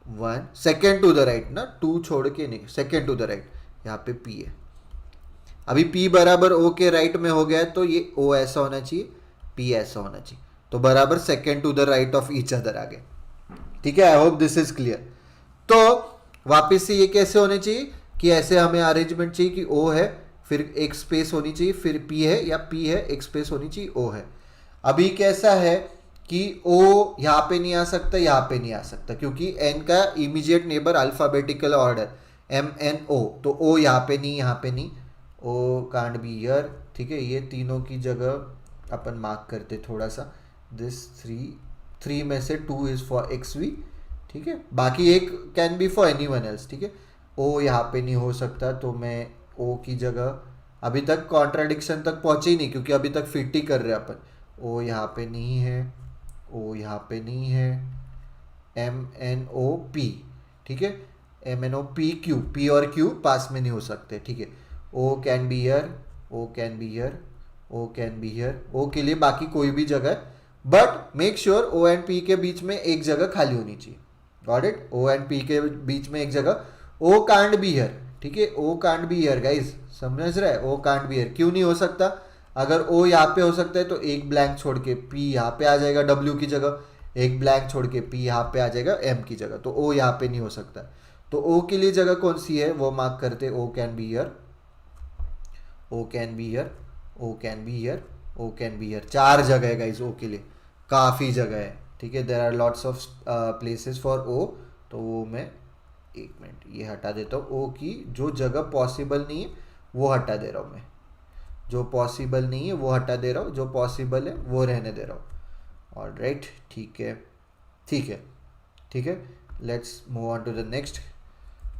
1 सेकेंड टू द राइट ना, 2 छोड़ के नहीं, सेकेंड टू द राइट, यहाँ पे P है। अभी P बराबर O के राइट में हो गया, तो ये O ऐसा होना चाहिए, P ऐसा होना चाहिए, तो बराबर second to the right of each other आ गए। ठीक है, I hope this is clear. तो वापस से ये कैसे होने चाहिए कि ऐसे हमें अरेंजमेंट चाहिए कि O है, फिर एक स्पेस होनी चाहिए, फिर P है, या P है, एक स्पेस होनी चाहिए, O है। अभी कैसा है कि O यहाँ पे नहीं आ सकता, यहाँ पे नहीं आ सकता, क्योंकि N का immediate neighbour alphabetical order MNO, तो O यहाँ पे नहीं, यहाँ पे नहीं, O कांट बी हियर। ठीक है, ये तीनों की जगह अपन मार्क करते थोड़ा सा। दिस 3 में से 2 इज फॉर XV। ठीक है, बाकी एक can be for anyone else. ठीक है, O यहाँ पे नहीं हो सकता, तो मैं O की जगह, अभी तक कॉन्ट्राडिक्शन तक पहुंचे ही नहीं क्योंकि अभी तक फिट ही कर रहे हैं अपन। O यहाँ पे नहीं है, O यहाँ पे नहीं है, MNOP। ठीक है, MNOPQ, P और Q पास में नहीं हो सकते। ठीक है, O can be here, O can be here, O can be here, O के लिए बाकी कोई भी जगह, but make sure O and P के बीच में एक जगह खाली होनी चाहिए। Got it, O and P के बीच में एक जगह, O कांट बी हियर। ठीक है, O can't be here guys, समझ रहे हैं, O कांट बी हियर। क्यों नहीं हो सकता? अगर O यहाँ पे हो सकता है तो एक ब्लैंक छोड़ के P यहाँ पे आ जाएगा W की जगह, एक ब्लैंक छोड़ के P यहाँ पे आ जाएगा M की जगह, तो O यहाँ पे नहीं हो सकता। तो O के लिए जगह कौन सी है वो मार्क करते, O can be here, O can be here, O can be here, O can be here. 4 जगह है गाइज O के लिए, काफ़ी जगह है। ठीक है, there are lots of places for O। तो वो मैं, एक मिनट, ये हटा देता हूँ। O की जो जगह पॉसिबल नहीं है वो हटा दे रहा हूँ मैं, जो पॉसिबल नहीं है वो हटा दे रहा हूँ, जो पॉसिबल है वो रहने दे रहा हूँ। ऑलराइट, ठीक है, ठीक है, ठीक है, let's move on to the next.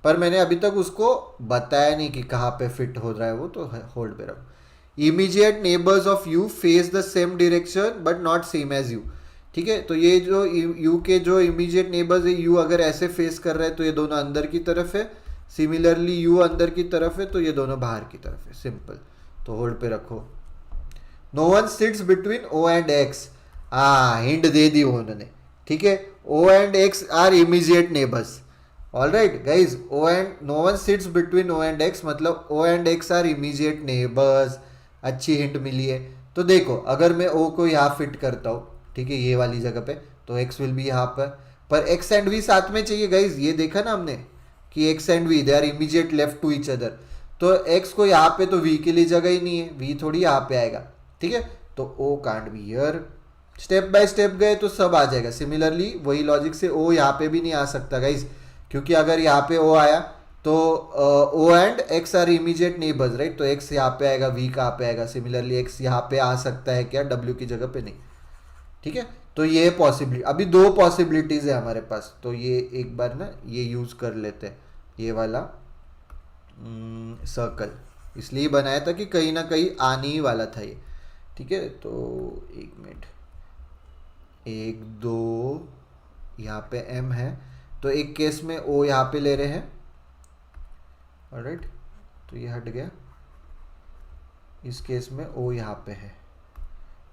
पर मैंने अभी तक उसको बताया नहीं कि कहाँ पे फिट हो रहा है वो, तो होल्ड पे रहो। Immediate neighbours of U face the same direction but not same as U. ठीक है, तो ये जो यू के जो इमीडिएट नेबर्स है, यू अगर ऐसे फेस कर रहा है तो ये दोनों अंदर की तरफ है, सिमिलरली यू अंदर की तरफ है तो ये दोनों बाहर की तरफ है, सिंपल। तो होल्ड पे रखो। No one sits between O and X। Hint दे दी उन्होंने। ठीक है, O and X are immediate neighbours. Alright guys, no one sits between O and X, मतलब O and X are immediate neighbours. अच्छी हिंट मिली है। तो देखो, अगर मैं O को यहाँ फिट करता हूँ, ठीक है, ये वाली जगह पे, तो X विल बी यहाँ पर X एंड V साथ में चाहिए गाइज। ये देखा ना हमने कि X and V they are immediate left to each other. तो X को यहाँ पे, तो V के लिए जगह ही नहीं है, V थोड़ी यहाँ पे आएगा। ठीक है, तो O can't be here. Step by step गए तो सब आ जाएगा। सिमिलरली वही लॉजिक से O यहाँ पे भी नहीं आ सकता गाइज, क्योंकि अगर यहाँ पे O आया तो O and X are immediate neighbours, right. तो X यहाँ पे आएगा, V कहाँ पे आएगा। सिमिलरली X यहाँ पे आ सकता है क्या? W की जगह पे नहीं। ठीक है, तो ये पॉसिबिलिटी, अभी दो पॉसिबिलिटीज है हमारे पास, तो ये एक बार ना ये यूज कर लेते हैं, ये वाला सर्कल इसलिए बनाया था कि कहीं ना कहीं आने ही वाला था ये। ठीक है, तो एक मिनट, एक दो, यहाँ पे एम है, तो एक केस में ओ यहाँ पे ले रहे हैं। ऑलराइट, तो ये हट गया, इस केस में ओ यहाँ पे है।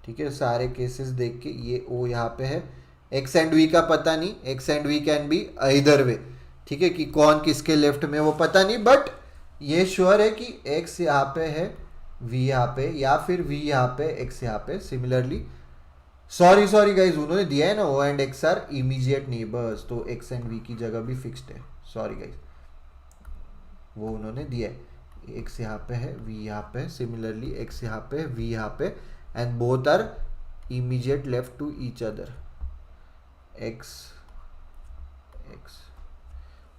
ठीक है, सारे केसेस देख के ये ओ यहाँ पे है। एक्स एंड वी का पता नहीं, X and V can be इधर वे। ठीक है, कि कौन किसके लेफ्ट में वो पता नहीं, बट ये श्योर है कि एक्स यहाँ पे है, वी यहाँ पे, या फिर वी यहाँ पे, एक्स यहाँ पे। सिमिलरली सॉरी गाइज, उन्होंने दिया है ना O and X are immediate neighbours, तो एक्स एंड वी की जगह भी फिक्स्ड है। सॉरी गाइज, वो उन्होंने दिया है, एक्स यहाँ पे है, वी यहाँ पे, सिमिलरली एक्स यहाँ पे, वी यहाँ पे, and both are immediate left to each other, X X.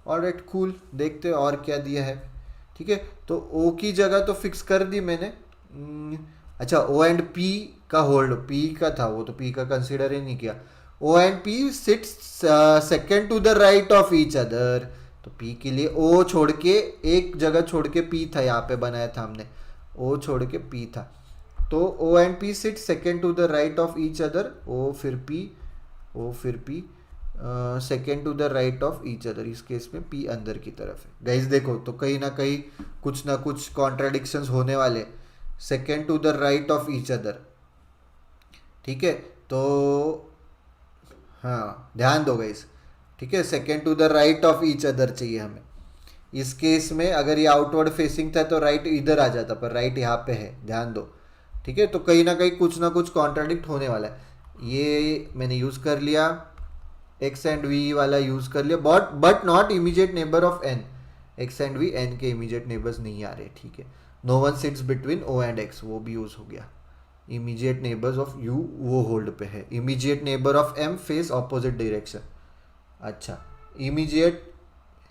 Alright cool, देखते हैं और क्या दिया है। ठीक है, तो ओ की जगह तो फिक्स कर दी मैंने। अच्छा, ओ एंड पी का होल्ड, पी का था वो, तो पी का कंसीडर ही नहीं किया। O and P sits second to the right of each other, तो पी के लिए ओ छोड़ के, एक जगह छोड़ के पी था, यहाँ पे बनाया था हमने, ओ छोड़ के पी था, तो O and P sit second to the right of each other, O फिर पी, ओ फिर P, second to the right of each other. इस केस में पी अंदर की तरफ है। गाइज देखो, तो कहीं ना कुछ कॉन्ट्राडिक्शंस होने वाले, second to the right of each other. ठीक है, तो हाँ ध्यान दो गाइज। ठीक है, second to the right of each other चाहिए हमें। इस केस में अगर ये आउटवर्ड फेसिंग था तो राइट इधर आ जाता, पर राइट यहाँ पे है, ध्यान दो। ठीक है, तो कहीं ना कुछ कॉन्ट्राडिक्ट होने वाला है। ये मैंने यूज कर लिया, एक्स एंड वी वाला यूज कर लिया, but not immediate neighbour of N. X and V N के इमीडिएट नेबर्स नहीं आ रहे। ठीक है, no one sits between O and X, वो भी यूज हो गया। इमीडिएट नेबर्स ऑफ यू वो होल्ड पे है। Immediate neighbour of M face opposite direction. अच्छा, immediate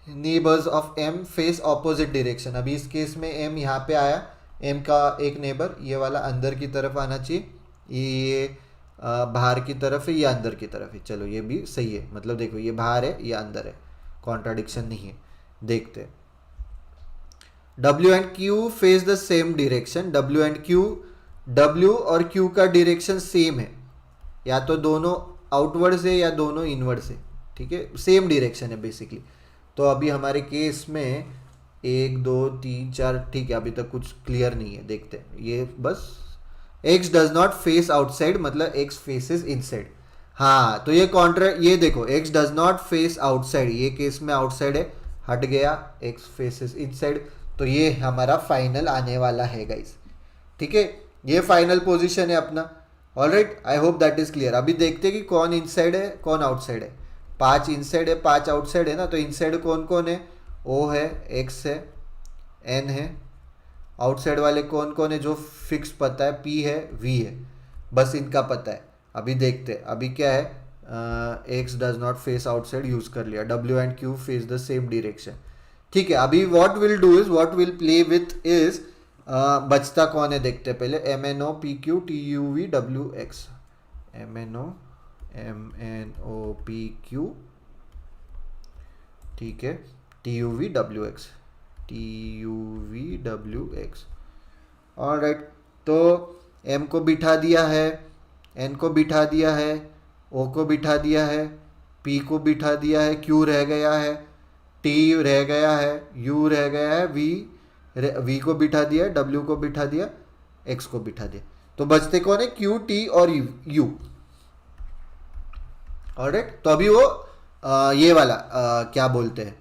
neighbours of M face opposite direction. अभी इस केस में एम यहाँ पे आया, एम का एक नेबर ये वाला अंदर की तरफ आना चाहिए, ये बाहर की तरफ है, ये अंदर की तरफ है। चलो ये भी सही है, मतलब देखो ये बाहर है, ये अंदर है, कॉन्ट्राडिक्शन नहीं है। देखते हैं, W and Q face the same direction. W and Q, W और Q का डायरेक्शन सेम है, या तो दोनों आउटवर्ड से या दोनों इनवर्ड से। ठीक है, सेम डायरेक्शन है बेसिकली। तो अभी हमारे केस में 1 2 3 4, ठीक है, अभी तक कुछ क्लियर नहीं है। देखते हैं, ये बस x does not face outside, मतलब x फेसेस इनसाइड। हाँ, तो ये देखो, x does not face outside, ये केस में आउटसाइड है, हट गया, x फेसेस इनसाइड। तो ये हमारा फाइनल आने वाला है गाइस। ठीक है, ये फाइनल पोजीशन है अपना। Alright, I hope that is clear. अभी देखते हैं कि कौन इनसाइड है कौन आउटसाइड है। 5 इनसाइड है, 5 आउटसाइड है ना, तो इनसाइड कौन कौन है? O है, x है, n है। आउटसाइड वाले कौन कौन है जो फिक्स पता है? P है, V है, बस इनका पता है। अभी देखते हैं, अभी क्या है, x does not face outside use कर लिया, W and Q face the same direction. ठीक है, अभी what will play with is, बचता कौन है देखते हैं पहले। MNO PQ TUV WX, MNO PQ, ठीक है, TUV WX। ऑलराइट, तो M को बिठा दिया है, N को बिठा दिया है, O को बिठा दिया है, P को बिठा दिया है, Q रह गया है, T रह गया है, U रह गया है, V को बिठा दिया, W को बिठा दिया, X को बिठा दिया। तो बचते कौन है? Q, T और U। ऑलराइट, तो अभी वो ये वाला क्या बोलते हैं,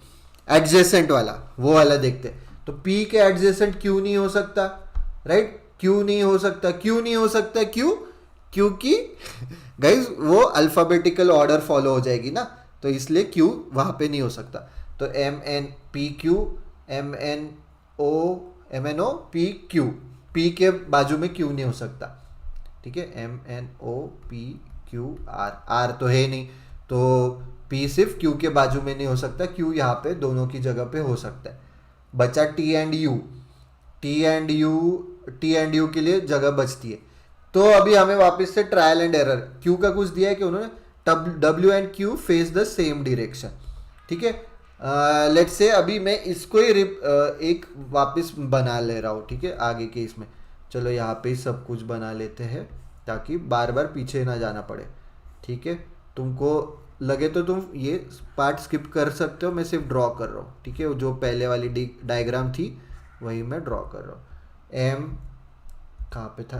एडजेसेंट वाला, वो वाला देखते हैं। तो P के एडजेसेंट क्यों नहीं हो सकता? राइट, क्यों नहीं हो सकता? क्यों? क्योंकि गाइज वो अल्फाबेटिकल ऑर्डर फॉलो हो जाएगी ना, तो इसलिए क्यू वहां पे नहीं हो सकता। तो MNPQ, MNO PQ, P के बाजू में क्यू नहीं हो सकता। ठीक है, MNOPQR, R तो है नहीं, तो P सिर्फ Q के बाजू में नहीं हो सकता, Q यहाँ पे दोनों की जगह पे हो सकता है। बचा T एंड U के लिए जगह बचती है। तो अभी हमें वापस से ट्रायल एंड एरर, क्यू का कुछ दिया है कि उन्होंने W and Q face the same direction, ठीक है। लेट्स से अभी मैं इसको ही एक वापस बना ले रहा हूँ, ठीक है, आगे के इसमें। चलो यहाँ पे ही सब कुछ बना लेते हैं ताकि बार बार पीछे ना जाना पड़े, ठीक है। तुमको लगे तो तुम ये पार्ट स्किप कर सकते हो, मैं सिर्फ ड्रॉ कर रहा हूँ, ठीक है। जो पहले वाली डायग्राम थी वही मैं ड्रॉ कर रहा हूँ। एम कहाँ पे था,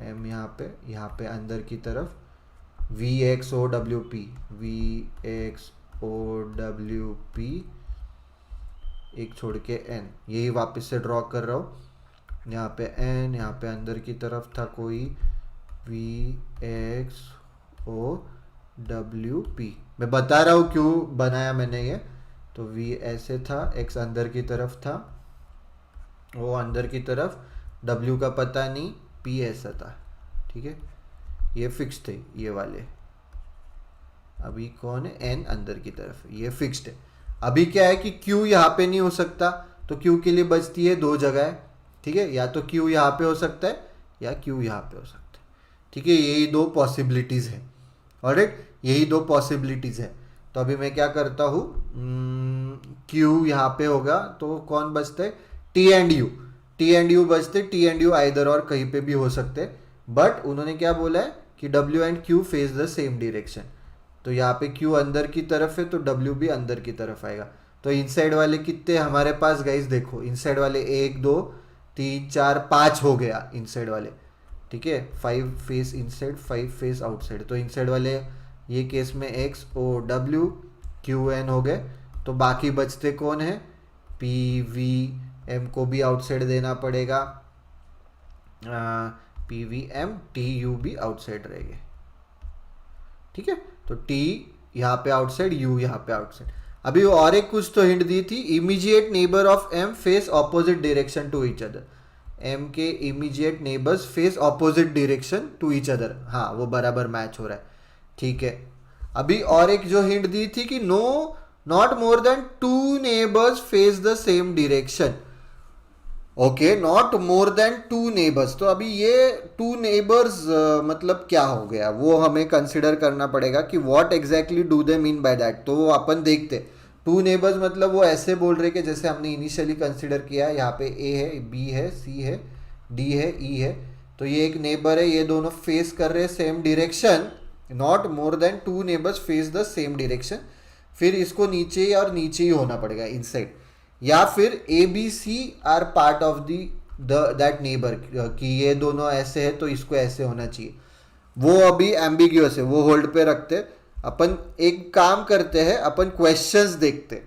एम यहाँ पे अंदर की तरफ V X O W P, एक छोड़ के एन, यही वापस से ड्रॉ कर रहा हूँ। यहाँ पे एन, यहाँ पे अंदर की तरफ था कोई V X O W P. मैं बता रहा हूँ क्यों बनाया मैंने ये। तो वी ऐसे था, एक्स अंदर की तरफ था, वो अंदर की तरफ, डब्ल्यू का पता नहीं, पी ऐसा था, ठीक है। ये फिक्स थे ये वाले। अभी कौन है, एन अंदर की तरफ, ये फिक्स्ड है। अभी क्या है कि क्यू यहाँ पे नहीं हो सकता, तो क्यू के लिए बचती है दो जगह, ठीक है। या तो क्यू यहाँ पे हो सकता है या क्यू यहाँ पे हो सकता है, ठीक है। यही दो पॉसिबिलिटीज़ है, ऑलराइट, यही दो पॉसिबिलिटीज़ है। तो अभी मैं क्या करता हूँ, क्यू यहाँ पे होगा तो कौन बचता है, टी एंड यू बचते। टी एंड यू आइदर और कहीं पे भी हो सकते, बट उन्होंने क्या बोला है कि W and Q face the same direction. तो यहाँ पे क्यू अंदर की तरफ है तो डब्ल्यू भी अंदर की तरफ आएगा। तो इनसाइड वाले कितने हमारे पास गाइस, देखो इनसाइड वाले 1 2 3 4 5 हो गया इनसाइड वाले, ठीक है। 5 फेस इनसाइड, 5 फेस आउटसाइड। तो इनसाइड वाले ये केस में X O W Q N हो गए। तो बाकी बचते कौन है, पी वी एम को भी आउटसाइड देना पड़ेगा, P V M T U भी आउटसाइड रहेंगे, ठीक है। तो टी यहाँ पे आउटसाइड, यू यहाँ पे आउटसाइड। अभी और एक कुछ तो हिंट दी थी, immediate neighbour of M face opposite direction to each other. M के immediate neighbours face opposite direction to each other, हाँ वो बराबर मैच हो रहा है, ठीक है। अभी और एक जो हिंट दी थी कि no not more than 2 neighbours face the same direction, okay, not more than 2 neighbours. तो अभी ये 2 नेबर्स मतलब क्या हो गया, वो हमें कंसिडर करना पड़ेगा कि what exactly do they mean by that. तो वो अपन देखते, 2 नेबर्स मतलब वो ऐसे बोल रहे कि जैसे हमने इनिशियली कंसिडर किया है, यहाँ पे ए है, बी है, सी है, डी है, ई है। तो ये एक नेबर है, ये दोनों फेस कर रहे हैं same direction, not more than 2 neighbours face the same direction. फिर इसको नीचे और नीचे ही होना पड़ेगा इनसाइड, या फिर A B C are part of that neighbour, कि ये दोनों ऐसे है तो इसको ऐसे होना चाहिए। वो अभी एम्बिग्यूअस है, वो होल्ड पे रखते। अपन एक काम करते हैं, अपन क्वेश्चंस देखते,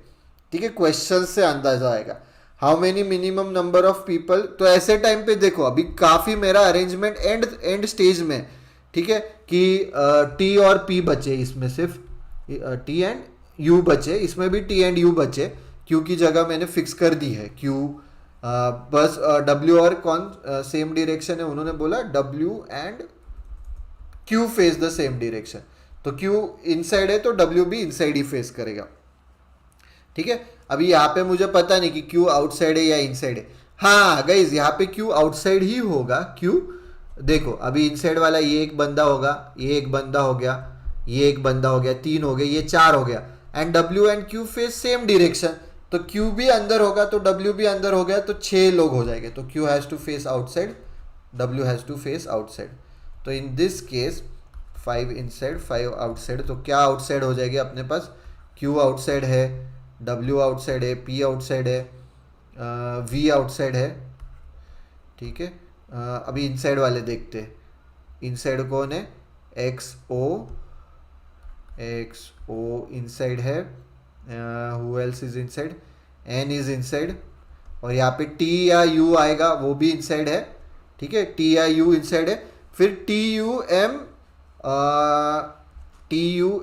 ठीक है। क्वेश्चंस से अंदाजा आएगा how many minimum number of people. तो ऐसे टाइम पे देखो अभी काफी मेरा अरेंजमेंट एंड स्टेज में, ठीक है, कि टी और पी बचे, इसमें सिर्फ टी एंड यू बचे, इसमें भी टी एंड यू बचे। क्यू की जगह मैंने फिक्स कर दी है, क्यू बस डब्ल्यू और कौन सेम डायरेक्शन है, उन्होंने बोला W and Q face the same direction. तो क्यू इनसाइड है तो डब्ल्यू भी इनसाइड ही फेस करेगा, ठीक है। अभी यहाँ पे मुझे पता नहीं कि क्यू आउटसाइड है या इनसाइड है। हाँ गाइज, यहाँ पे क्यू आउटसाइड ही होगा। क्यू देखो अभी इनसाइड वाला ये एक बंदा होगा, ये एक बंदा हो गया, ये एक बंदा हो गया, 3 हो गए, ये 4 हो गया। And W and Q face same direction, तो क्यू भी अंदर होगा तो डब्ल्यू भी अंदर हो गया, तो 6 लोग हो जाएंगे। तो Q has to face outside, W has to face outside. तो in this case 5 inside 5 outside. तो क्या आउटसाइड हो जाएगी अपने पास, क्यू आउटसाइड है, डब्ल्यू आउटसाइड है, पी आउटसाइड है, वी आउटसाइड है, ठीक है। अभी इनसाइड वाले देखते हैं, इनसाइड कौन है, एक्स ओ इनसाइड है, who else is inside, N is inside, और यहाँ पे टी या यू आएगा वो भी इनसाइड है, ठीक है, टी या यू इनसाइड है। फिर टी यू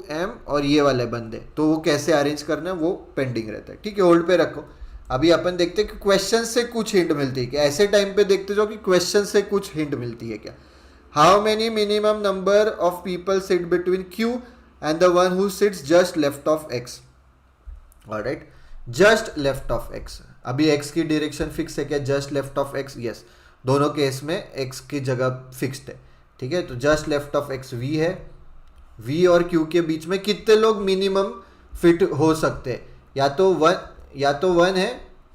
एम और ये वाले बंदे, तो वो कैसे अरेंज करना है वो पेंडिंग रहता है, ठीक है, होल्ड पे रखो। अभी अपन देखते हैं कि क्वेश्चन से कुछ हिंट मिलती है क्या, ऐसे टाइम पे देखते जाओ कि क्वेश्चन से कुछ हिंट मिलती है क्या। How many minimum number of people sit between Q and the one who sits just left of X, alright, just left of X. अभी एक्स की डायरेक्शन फिक्स है क्या, just left of X, yes, दोनों case में X की जगह fixed है। ठीक है, तो just left of X V है। वी और क्यू के बीच में कितने लोग मिनिमम फिट हो सकते हैं? या तो वन है,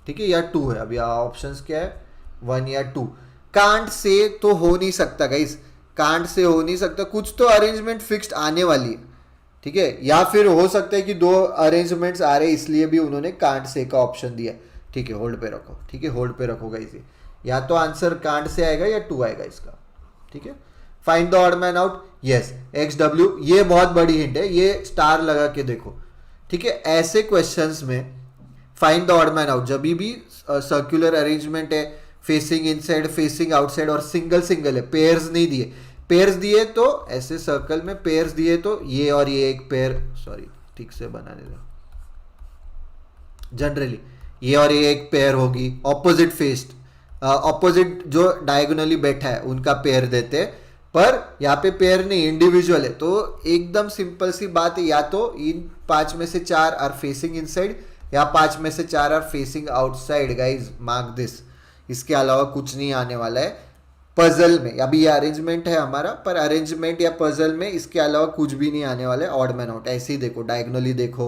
ठीक है, या टू है। अभी ऑप्शंस क्या है, वन या टू। कांट से तो हो नहीं सकता गाइस, कांट से हो नहीं सकता, कुछ तो अरेंजमेंट फिक्स्ड आने वाली है, ठीक है। या फिर हो सकता है कि दो अरेंजमेंट्स आ रहे इसलिए भी उन्होंने कांट से का ऑप्शन दिया, ठीक है। होल्ड पे रखो, ठीक है, होल्ड पे रखो गाइस। या तो आंसर कांट से आएगा या टू आएगा इसका, ठीक है। Find the odd man out, yes x W, ये बहुत बड़ी हिंट है, ये स्टार लगा के देखो, ठीक है। ऐसे क्वेश्चंस में find the odd man out, जब भी सर्कुलर अरेंजमेंट है, फेसिंग इनसाइड फेसिंग आउटसाइड और सिंगल सिंगल है, पेयर्स नहीं दिए, पेयर्स दिए तो ऐसे सर्कल में पेयर्स दिए तो ये और ये एक पेयर, सॉरी ठीक से बनाने दो, जनरली ये और ये एक पेयर होगी, ऑपोजिट फेस्ड, ऑपोजिट जो डायगोनली बैठा है उनका पेयर देते हैं, पर यहाँ पे पेयर नहीं, इंडिविजुअल है। तो एकदम सिंपल सी बात है, या तो इन 5 में से 4 आर फेसिंग इनसाइड या 5 में से 4 are facing outside, guys mark this. इसके अलावा कुछ नहीं आने वाला है पजल में। अभी ये अरेंजमेंट है हमारा, पर अरेंजमेंट या पजल में इसके अलावा कुछ भी नहीं आने वाला है ऑड मैन आउट। ऐसे ही देखो, डायगोनली देखो,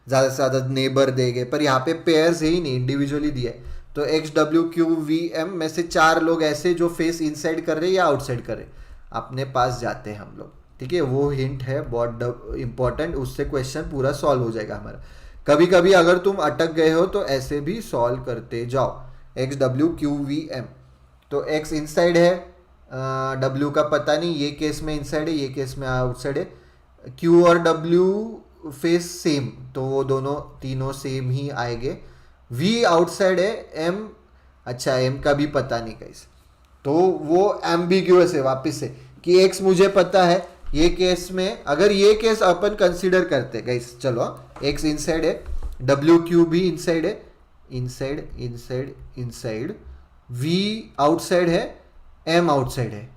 ज़्यादा से ज़्यादा नेबर देंगे, पर यहाँ पे पेयर्स है ही नहीं, इंडिविजुअली दिया है। तो X W Q V M में से 4 लोग ऐसे जो फेस इनसाइड कर रहे हैं या आउटसाइड कर रहे हैं, अपने पास जाते हैं हम लोग, ठीक है। वो हिंट है बहुत इंपॉर्टेंट, उससे क्वेश्चन पूरा सॉल्व हो जाएगा हमारा। कभी कभी अगर तुम अटक गए हो तो ऐसे भी सॉल्व करते जाओ। X W Q V M, तो एक्स इनसाइड है, डब्ल्यू का पता नहीं, ये केस में इनसाइड है, ये केस में आउटसाइड है। क्यू और डब्ल्यू फेस सेम, तो वो दोनों तीनों सेम ही आएंगे। वी आउटसाइड है, एम, अच्छा एम का भी पता नहीं गाइस, तो वो एम्बिग्यूअस है वापस से कि एक्स मुझे पता है, ये केस में अगर ये केस अपन कंसीडर करते गाइस, चलो एक्स इनसाइड है, डब्ल्यू क्यू भी इनसाइड है, inside inside inside, we outside है, एम आउटसाइड है,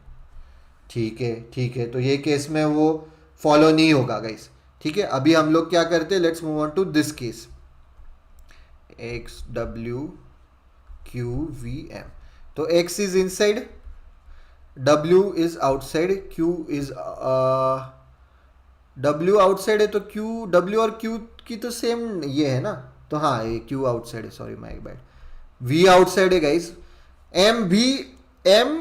ठीक है ठीक है, तो ये केस में वो फॉलो नहीं होगा गाइस, ठीक है। अभी हम लोग क्या करते हैं, let's move on to this case, X W Q V M. तो x is inside, w is outside, q is w outside है, तो q w और q की तो सेम ये है ना, तो हाँ ये q आउटसाइड है, sorry my bad. v outside है गाइस, m भी m,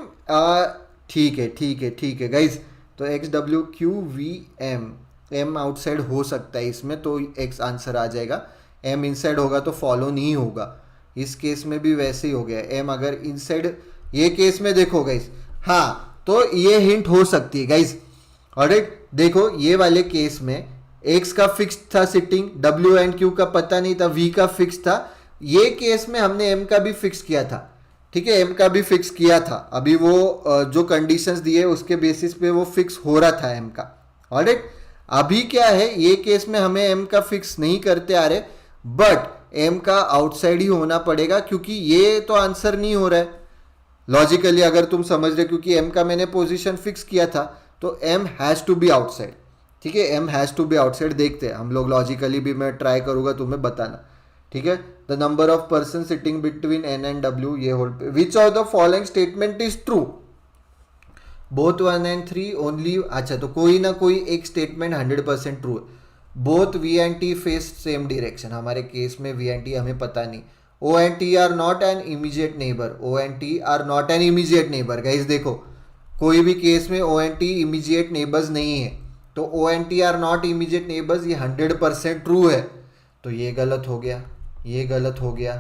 ठीक है ठीक है ठीक है गाइस। तो x w q v m, m outside हो सकता है इसमें, तो x आंसर आ जाएगा। m इनसाइड होगा तो फॉलो नहीं होगा, इस केस में भी वैसे ही हो गया। एम अगर इनसाइड, ये केस में देखो गाइस, हाँ तो ये हिंट हो सकती है गाइस, ऑलराइट। देखो ये वाले केस में एक्स का फिक्स था सिटिंग, डब्ल्यू एंड क्यू का पता नहीं था, वी का फिक्स था। ये केस में हमने एम का भी फिक्स किया था, ठीक है, एम का भी फिक्स किया था। अभी वो जो कंडीशंस दिए उसके बेसिस पे वो फिक्स हो रहा था एम का, ऑलराइट। अभी क्या है, ये केस में हमें एम का फिक्स नहीं करते आ रहे, बट एम का आउटसाइड ही होना पड़ेगा, क्योंकि ये तो आंसर नहीं हो रहा है लॉजिकली, अगर तुम समझ रहे, क्योंकि एम का मैंने पोजीशन फिक्स किया था, तो M has to be outside, ठीक है, M has to be outside. देखते हैं हम लोग लॉजिकली भी, मैं ट्राई करूंगा तुम्हें बताना, ठीक है। The number of person sitting between N and W, ये होल्ड पे, which of the following statement is true, both 1 and 3 only, अच्छा तो कोई ना कोई एक स्टेटमेंट 100% ट्रू है। Both V and T face same direction, हमारे केस में वी एंड टी हमें पता नहीं। O and T are not an immediate neighbour, O and T are not an immediate neighbour, guys देखो कोई भी केस में O and T immediate neighbours नहीं है, तो O and T are not immediate neighbours, ये 100% ट्रू है। तो ये गलत हो गया, ये गलत हो गया,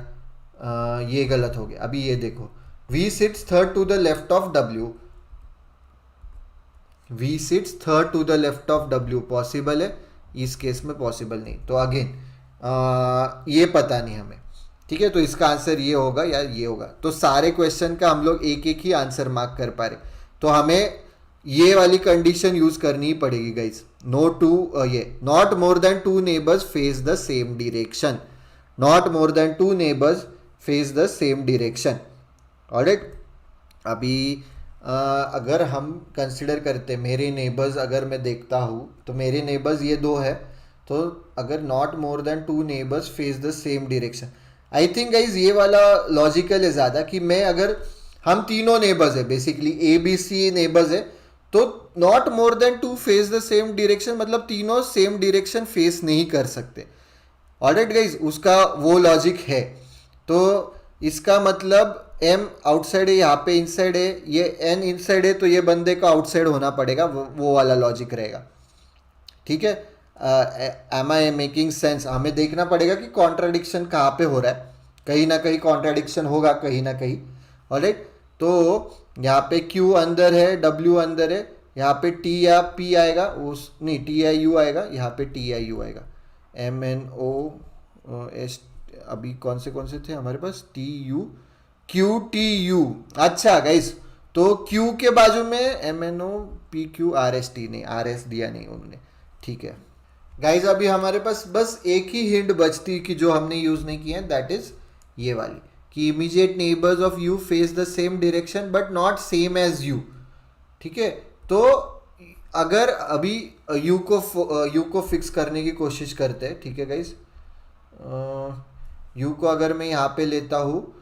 ये गलत हो गया। अभी ये देखो, V sits third to the left of W, V sits third to the left of W possible है, इस केस में पॉसिबल नहीं। तो अगेन ये पता नहीं हमें, ठीक है, तो इसका आंसर ये होगा या ये होगा। तो सारे क्वेश्चन का हम लोग एक एक ही आंसर मार्क कर पा रहे, तो हमें ये वाली कंडीशन यूज करनी ही पड़ेगी गाइस। नो टू, ये not more than 2 neighbours face the same direction, not more than 2 neighbours face the same direction, alright. अभी अगर हम कंसिडर करते, मेरे नेबर्स अगर मैं देखता हूँ तो मेरे नेबर्स ये 2 है, तो अगर not more than 2 neighbours face the same direction, I think guys ये वाला लॉजिकल है ज़्यादा, कि मैं अगर हम तीनों नेबर्स है, basically A B C neighbours है, तो not more than two face the same direction मतलब तीनों सेम डायरेक्शन फेस नहीं कर सकते। ऑलराइट गाइज, उसका वो लॉजिक है। तो इसका मतलब एम आउटसाइड है, यहाँ पे इनसाइड है, ये एन इनसाइड है, तो ये बंदे को आउटसाइड होना पड़ेगा, वो वाला लॉजिक रहेगा। ठीक है, एम आई मेकिंग सेंस? हमें देखना पड़ेगा कि कॉन्ट्राडिक्शन कहाँ पे हो रहा है, कहीं ना कहीं कॉन्ट्राडिक्शन होगा कहीं ना कहीं। ऑलराइट, तो यहाँ पे Q अंदर है, W अंदर है, यहाँ पे T या P आएगा, उस नहीं TIU आएगा, यहाँ पे TIU आएगा। MNO S, अभी कौन से थे हमारे पास? QTU। अच्छा गाइस, तो Q के बाजू में MNOPQRST, नहीं RS दिया नहीं उन्होंने। ठीक है गाइज, अभी हमारे पास बस एक ही हिंट बचती कि जो हमने यूज नहीं किया, दैट इज ये वाली, कि immediate neighbours of U face the same direction but not same as U. ठीक है, तो अगर अभी यू को फिक्स करने की कोशिश करते हैं। ठीक है गाइज, यू को अगर मैं यहाँ पे लेता हूँ,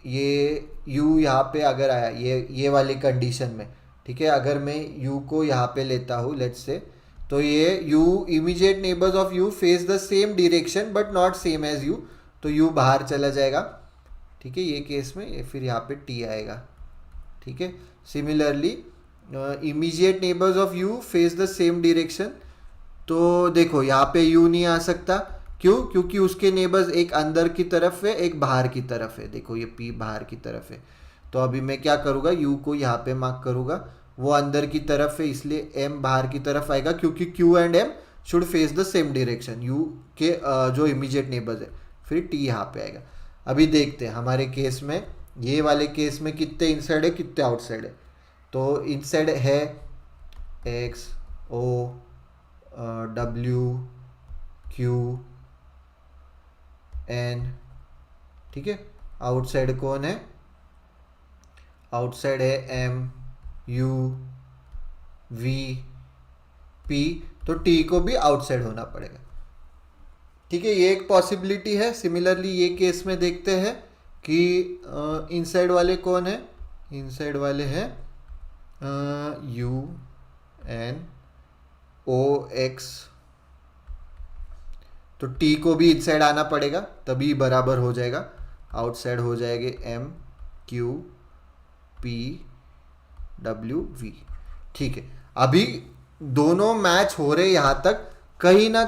ये यू यहाँ पे अगर आया ये वाली कंडीशन में, ठीक है, अगर मैं यू को यहाँ पे लेता हूँ लेट्स से, तो ये U immediate neighbours of U face the same direction but not same as U, तो यू बाहर चला जाएगा। ठीक है, ये केस में फिर यहाँ पे टी आएगा। ठीक है, similarly immediate neighbours of U face the same direction, तो देखो यहाँ पे यू नहीं आ सकता, क्यों? क्योंकि उसके नेबर्स एक अंदर की तरफ है, एक बाहर की तरफ है। देखो ये पी बाहर की तरफ है, तो अभी मैं क्या करूँगा, यू को यहाँ पे मार्क करूँगा, वो अंदर की तरफ है इसलिए एम बाहर की तरफ आएगा, क्योंकि Q and M should face the same direction, U के जो इमीडिएट नेबर्स है। फिर टी यहाँ पे आएगा। अभी देखते हैं हमारे केस में, ये वाले केस में कितने इनसाइड है कितने आउटसाइड है। तो इनसाइड है X O W Q N. ठीक है, आउटसाइड कौन है? आउटसाइड है एम यू वी पी, तो टी को भी आउटसाइड होना पड़ेगा। ठीक है, ये एक पॉसिबिलिटी है। सिमिलरली ये केस में देखते हैं कि इनसाइड वाले कौन है? इनसाइड वाले हैं यू एन ओ एक्स, तो टी को भी इनसाइड आना पड़ेगा, तभी बराबर हो जाएगा। आउटसाइड हो जाएंगे M Q P W V. ठीक है, अभी दोनों मैच हो रहे यहाँ तक, कहीं ना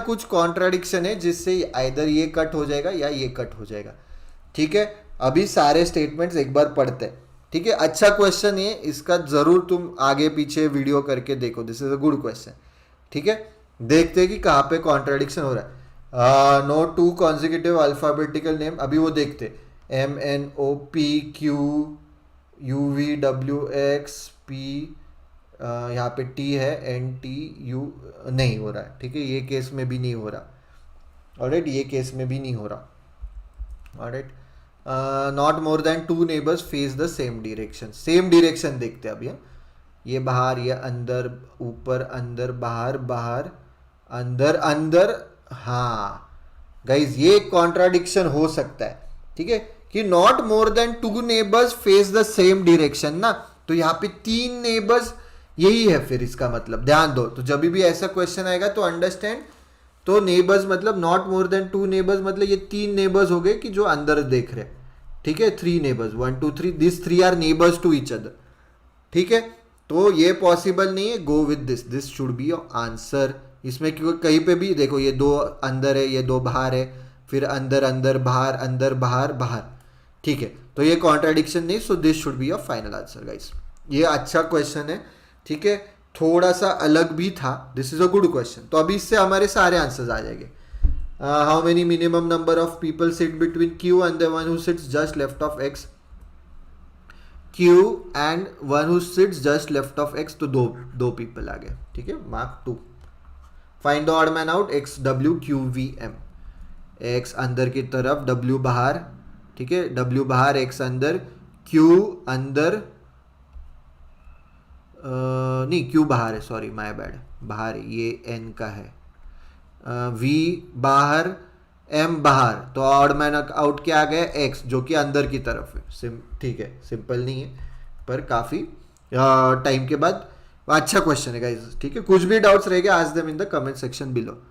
कुछ कॉन्ट्राडिक्शन है, जिससे आइदर ये कट हो जाएगा या ये कट हो जाएगा। ठीक है, अभी सारे स्टेटमेंट्स एक बार पढ़ते हैं। ठीक है, अच्छा क्वेश्चन है, इसका जरूर तुम आगे पीछे वीडियो करके देखो, this is a good question. ठीक है, देखते हैं कि कहाँ पे कॉन्ट्राडिक्शन हो रहा है। No two consecutive alphabetical name, अभी वो देखते, MNOPQ UVWX P, यहाँ पे T है, NTU नहीं हो रहा है। ठीक है, ये केस में भी नहीं हो रहा। ऑलराइट, ये केस में भी नहीं हो रहा। Alright, not more than two neighbours face the same direction. Same direction देखते हैं अभी हम, ये बाहर, ये अंदर, ऊपर अंदर बाहर, बाहर अंदर अंदर। हाँ गाइज, ये कॉन्ट्राडिक्शन हो सकता है। ठीक है, कि not more than two neighbours face the same direction ना, तो यहाँ पे तीन नेबर्स यही है, फिर इसका मतलब ध्यान दो। तो जब भी ऐसा क्वेश्चन आएगा तो अंडरस्टैंड, तो नेबर्स मतलब not more than two neighbours मतलब ये तीन नेबर्स हो गए कि जो अंदर देख रहे। ठीक है, three neighbours, 1 2 3, this three are neighbours to each other. ठीक है, तो ये पॉसिबल नहीं है, go with this should be your answer. इसमें क्योंकि कहीं पे भी देखो, ये दो अंदर है, ये दो बाहर है, फिर अंदर अंदर बाहर, अंदर बाहर बाहर। ठीक है, तो ये कॉन्ट्राडिक्शन नहीं, so this should be your final answer guys. ये अच्छा क्वेश्चन है। ठीक है, थोड़ा सा अलग भी था, this is a good question. तो अभी इससे हमारे सारे आंसर्स आ जाएंगे। How many minimum number of people sit between Q and the one who sits just left of X? Q and one who sits just left of X, तो दो people आ गए। ठीक है, mark 2। Find the odd man out, X W Q V M. X अंदर की तरफ, W बाहर। ठीक है, डब्ल्यू बाहर, एक्स अंदर, क्यू अंदर, नहीं क्यू बाहर है, सॉरी माय बैड, बाहर है, ये एन का है। वी बाहर, एम बाहर, तो ऑड मैन आउट क्या आ गया? एक्स, जो कि अंदर की तरफ है। ठीक है, सिंपल नहीं है पर काफ़ी टाइम के बाद। अच्छा क्वेश्चन है गाइस, ठीक है। कुछ भी डाउट्स रहेंगे ask them in the comment section below.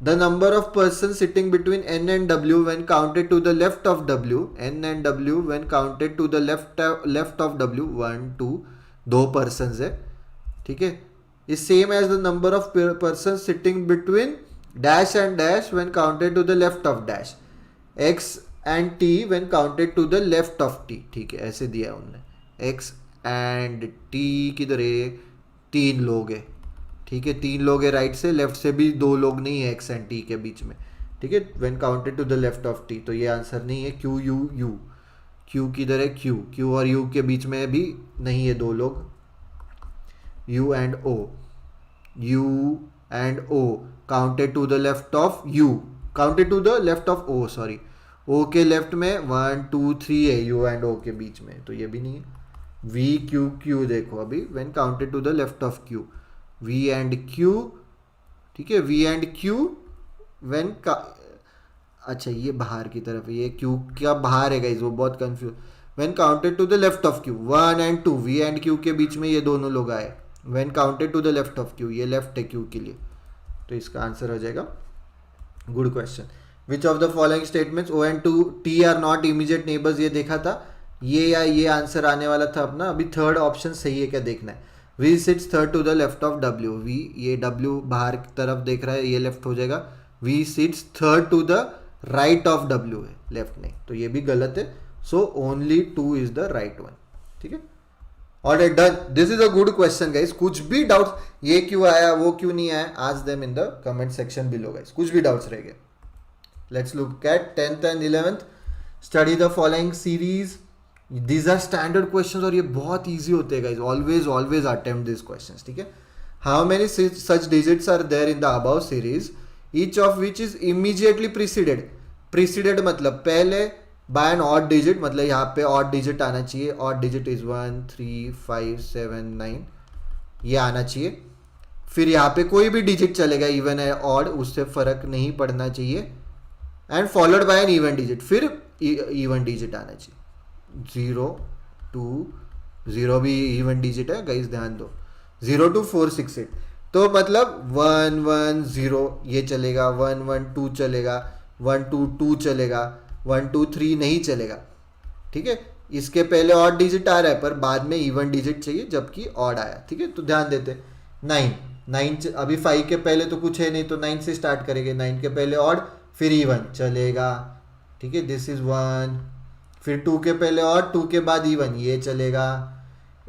The number of persons sitting between n and w when counted to the left of w, n and w when counted to the left of w, 1 2, दो persons है, ठीक है, is same as the number of persons sitting between dash and dash when counted to the left of dash, x and t when counted to the left of t, ठीक है, ऐसे दिया है उन्होंने। x and t किधर है, तीन लोग है, ठीक है, तीन लोग है राइट से, लेफ्ट से भी दो लोग नहीं है एक्स एंड टी के बीच में, ठीक है, when counted to the left of T, तो ये आंसर नहीं है। क्यू यू यू, क्यू किधर है, क्यू क्यू और यू के बीच में भी नहीं है दो लोग, U and O, U and O counted to the left of U, counted to the left of O, sorry, O के लेफ्ट में 1 2 3 है यू एंड ओ के बीच में, तो ये भी नहीं है। वी क्यू क्यू देखो अभी, when counted to the left of Q, V and Q, ठीक है, V एंड Q व्हेन का, अच्छा ये बाहर की तरफ है, ये Q क्या बाहर है गाइस, वो बहुत confuse. When counted to the left of Q, 1 and 2, V and Q के बीच में ये दोनों लोग आए, when counted to the left of Q, ये लेफ्ट है Q के लिए, तो इसका आंसर हो जाएगा। Good question. Which of the following statements O and T are not immediate neighbours, ये देखा था, ये या ये आंसर आने वाला था अपना। अभी थर्ड ऑप्शन सही है क्या देखना है। V sits third to the left of W, V ये W बाहर की तरफ देख रहा है, ये लेफ्ट हो जाएगा। V sits third to the right of W है, लेफ्ट नहीं, तो ये भी गलत है। So only 2 is the right one, ठीक है। Alright done, this is a good question guys. कुछ भी डाउट्स, ये क्यों आया वो क्यों नहीं आया, ask them in the comment section below guys, कुछ भी डाउट्स रहेंगे। Let's look at 10th and 11th। Study the following series, these are standard questions और ये बहुत इजी होते हैं guys, always always attempt this questions, ठीक है। How many such digits are there in the above series, each of which is immediately preceded, preceded मतलब पहले bye an odd digit, मतलब यहाँ पे ऑड डिजिट आना चाहिए, ऑड डिजिट इज 1 3 5 7 9, ये आना चाहिए। फिर यहाँ पे कोई भी डिजिट चलेगा, इवन है ऑड, उससे फर्क नहीं पड़ना चाहिए, and followed by an even digit, फिर इवन डिजिट आना चाहिए। 0 2 0 भी इवन डिजिट है गाइस, ध्यान दो, 0 2 4 6 8, तो मतलब 1 1 0 ये चलेगा, 1 1 2 चलेगा, 1 2 2 चलेगा, 1 2 3 नहीं चलेगा, ठीक है। इसके पहले ऑड डिजिट आ रहा है पर बाद में इवन डिजिट चाहिए जबकि ऑड आया, ठीक है। तो ध्यान देते, 9 अभी 5 के पहले तो कुछ है नहीं, तो 9 से स्टार्ट करेंगे, 9 के पहले ऑड फिर इवन चलेगा, ठीक है, दिस इज 1, फिर 2 के पहले ऑड, 2 के बाद इवन, ये चलेगा।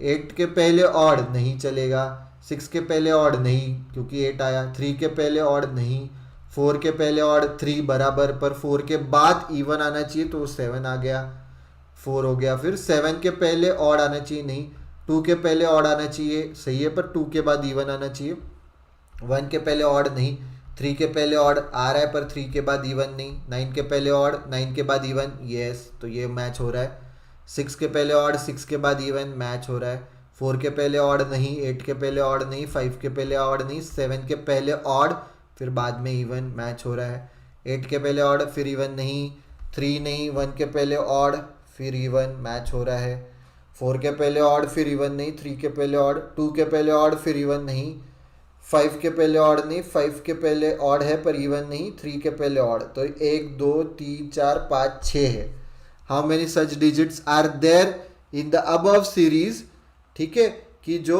8 के पहले ऑड नहीं चलेगा, 6 के पहले ऑड नहीं क्योंकि 8 आया, 3 के पहले ऑड नहीं, 4 के पहले ऑड 3 बराबर, पर 4 के बाद इवन आना चाहिए तो 7 आ गया, 4 हो गया। फिर 7 के पहले ऑड आना चाहिए, नहीं, 2 के पहले ऑड आना चाहिए, सही है, पर 2 के बाद इवन आना चाहिए। 1 के पहले ऑड नहीं, 3 के पहले ऑड आ रहा है पर 3 के बाद इवन नहीं, 9 के पहले ऑड 9 के बाद इवन, यस, तो ये मैच हो रहा है। 6 के पहले ऑड 6 के बाद इवन, मैच हो रहा है। 4 के पहले ऑड नहीं, 8 के पहले ऑड नहीं, 5 के पहले ऑड नहीं, 7 के पहले ऑड फिर बाद में इवन, मैच हो रहा है। 8 के पहले ऑड फिर इवन नहीं, 3 नहीं, 1 के पहले ऑड फिर इवन, मैच हो रहा है। 4 के पहले ऑड फिर इवन नहीं, 3 के पहले ऑड, 2 के पहले ऑड फिर इवन नहीं, 5 के पहले ऑड नहीं, 5 के पहले ऑड है पर इवन नहीं, 3 के पहले ऑड, तो 1 2 3 4 5 6 है। How many such digits are there in the above series, ठीक है, कि जो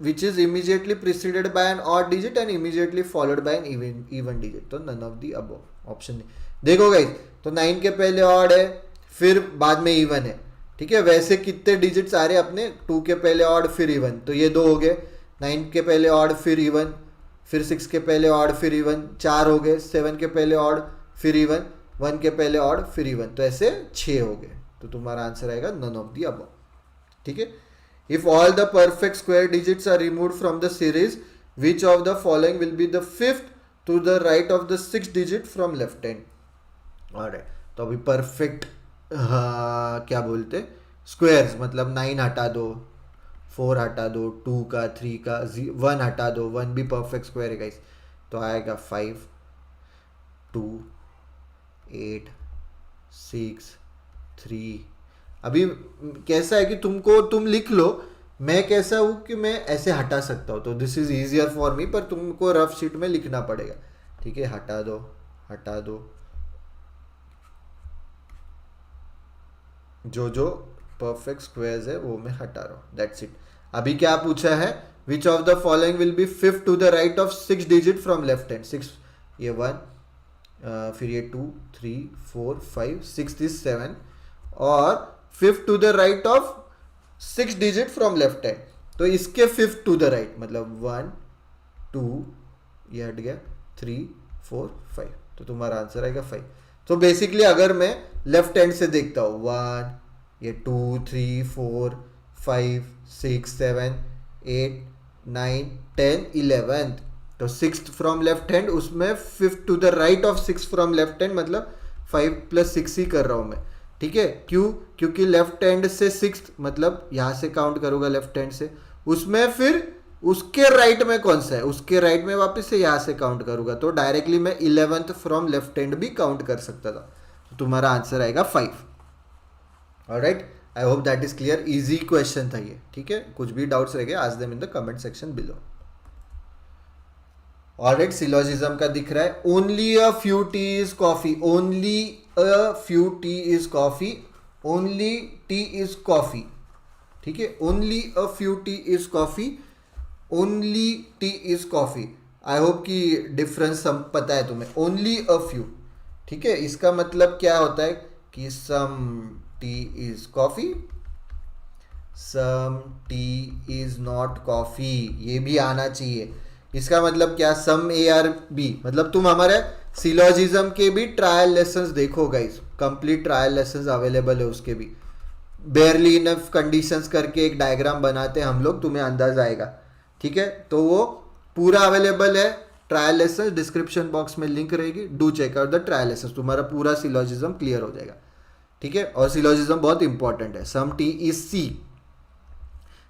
which is immediately preceded by an odd digit and immediately followed by an even digit, तो none of the above option नहीं। देखो guys, तो 9 के पहले ऑड है फिर बाद में इवन है, ठीक है। वैसे कितने डिजिट्स आ रहे अपने, 2 के पहले ऑड फिर इवन, तो ये 2 हो गए। 9 के पहले ऑड फिर इवन, फिर 6 के पहले ऑड फिर इवन, 4 हो गए। 7 के पहले ऑड फिर इवन, 1 के पहले ऑड फिर इवन, तो ऐसे 6 हो गए। तो तुम्हारा आंसर आएगा नन ऑफ द अबव, ठीक है। If all the perfect square digits are removed from the series, which of the following will be the fifth to the right of the 6th digit from left hand. Alright, तो अभी perfect क्या बोलते, squares मतलब 9 हटा दो, 4 हटा दो, 2 का, 3 का, 1 हटा दो, 1 भी परफेक्ट स्क्वायर है गाइस, तो आएगा 5 2 8 6 3, अभी कैसा है कि तुम लिख लो, मैं कैसा हूँ कि मैं ऐसे हटा सकता हूँ, तो this is easier for me, पर तुमको रफ शीट में लिखना पड़ेगा। ठीक है, हटा दो, हटा दो, जो परफेक्ट स्क्वायर्स है वो मैं हटा रहा हूँ, दैट्स इट। अभी क्या पूछा है, which of the following will be fifth to the right of 6 digit from left hand. 6, ये 1, फिर ये 2 3 4 5, 6 इज 7, और fifth to the right of 6 digit from left hand, तो इसके फिफ्थ टू द राइट मतलब 1 2, ये हट गया, 3 4 5, तो तुम्हारा आंसर आएगा 5। तो बेसिकली अगर मैं लेफ्ट हैंड से देखता हूँ 1, ये 2 3 4 5 6 7 8 9 10 11, तो 6th फ्रॉम लेफ्ट हैंड, उसमें fifth to the right of 6 from left hand, मतलब 5 + 6 ही कर रहा हूँ मैं। ठीक है, क्यों? क्योंकि लेफ्ट हैंड से 6th मतलब यहाँ से काउंट करूँगा लेफ्ट हैंड से, उसमें फिर उसके राइट में कौन सा है, उसके राइट में वापस से यहाँ से काउंट करूँगा, तो डायरेक्टली मैं 11th फ्रॉम लेफ्ट हैंड भी काउंट कर सकता था। तो तुम्हारा आंसर आएगा 5। Alright, I hope that is clear. Easy question था ये। ठीक है, कुछ भी डाउट्स रह गए ask them in the comment section below. Alright, syllogism का दिख रहा है, only a few tea is coffee, only a few tea is coffee, only T is coffee. ठीक है, only a few tea is coffee, only T is coffee. I hope कि difference सब पता है तुम्हें, ओनली अ फ्यू। ठीक है, इसका मतलब क्या होता है कि some tea is coffee, some tea is not coffee, ये भी आना चाहिए। इसका मतलब क्या, सम ए आर बी, मतलब तुम हमारे सिलोजिज्म के भी ट्रायल लेसन्स देखो guys, complete trial lessons available है उसके भी। बेयरली इनफ कंडीशंस करके एक डायग्राम बनाते हैं हम लोग, तुम्हें अंदाज आएगा। ठीक है, तो वो पूरा अवेलेबल है ट्रायल लेसन्स, डिस्क्रिप्शन बॉक्स में लिंक रहेगी, do check out the trial lessons, तुम्हारा पूरा सिलोजिज्म क्लियर हो जाएगा। ठीक है, और सिलोजिज्म बहुत इंपॉर्टेंट है। Some tea is C,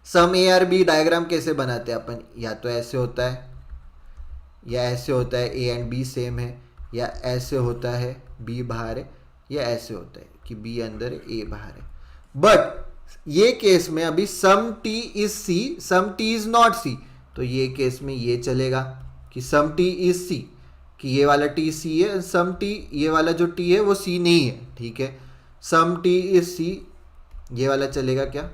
some A are B diagram कैसे बनाते हैं अपन, या तो ऐसे होता है, या ऐसे होता है, ए एंड बी सेम है, या ऐसे होता है बी बाहर है, या ऐसे होता है कि बी अंदर है ए बाहर है। बट ये केस में अभी some tea is C, some tea is not C, तो ये केस में ये चलेगा कि सम टी इज सी, कि ये वाला टी सी है, सम टी, ये वाला जो टी है वो सी नहीं है। ठीक है, सम टी इज सी, ये वाला चलेगा क्या,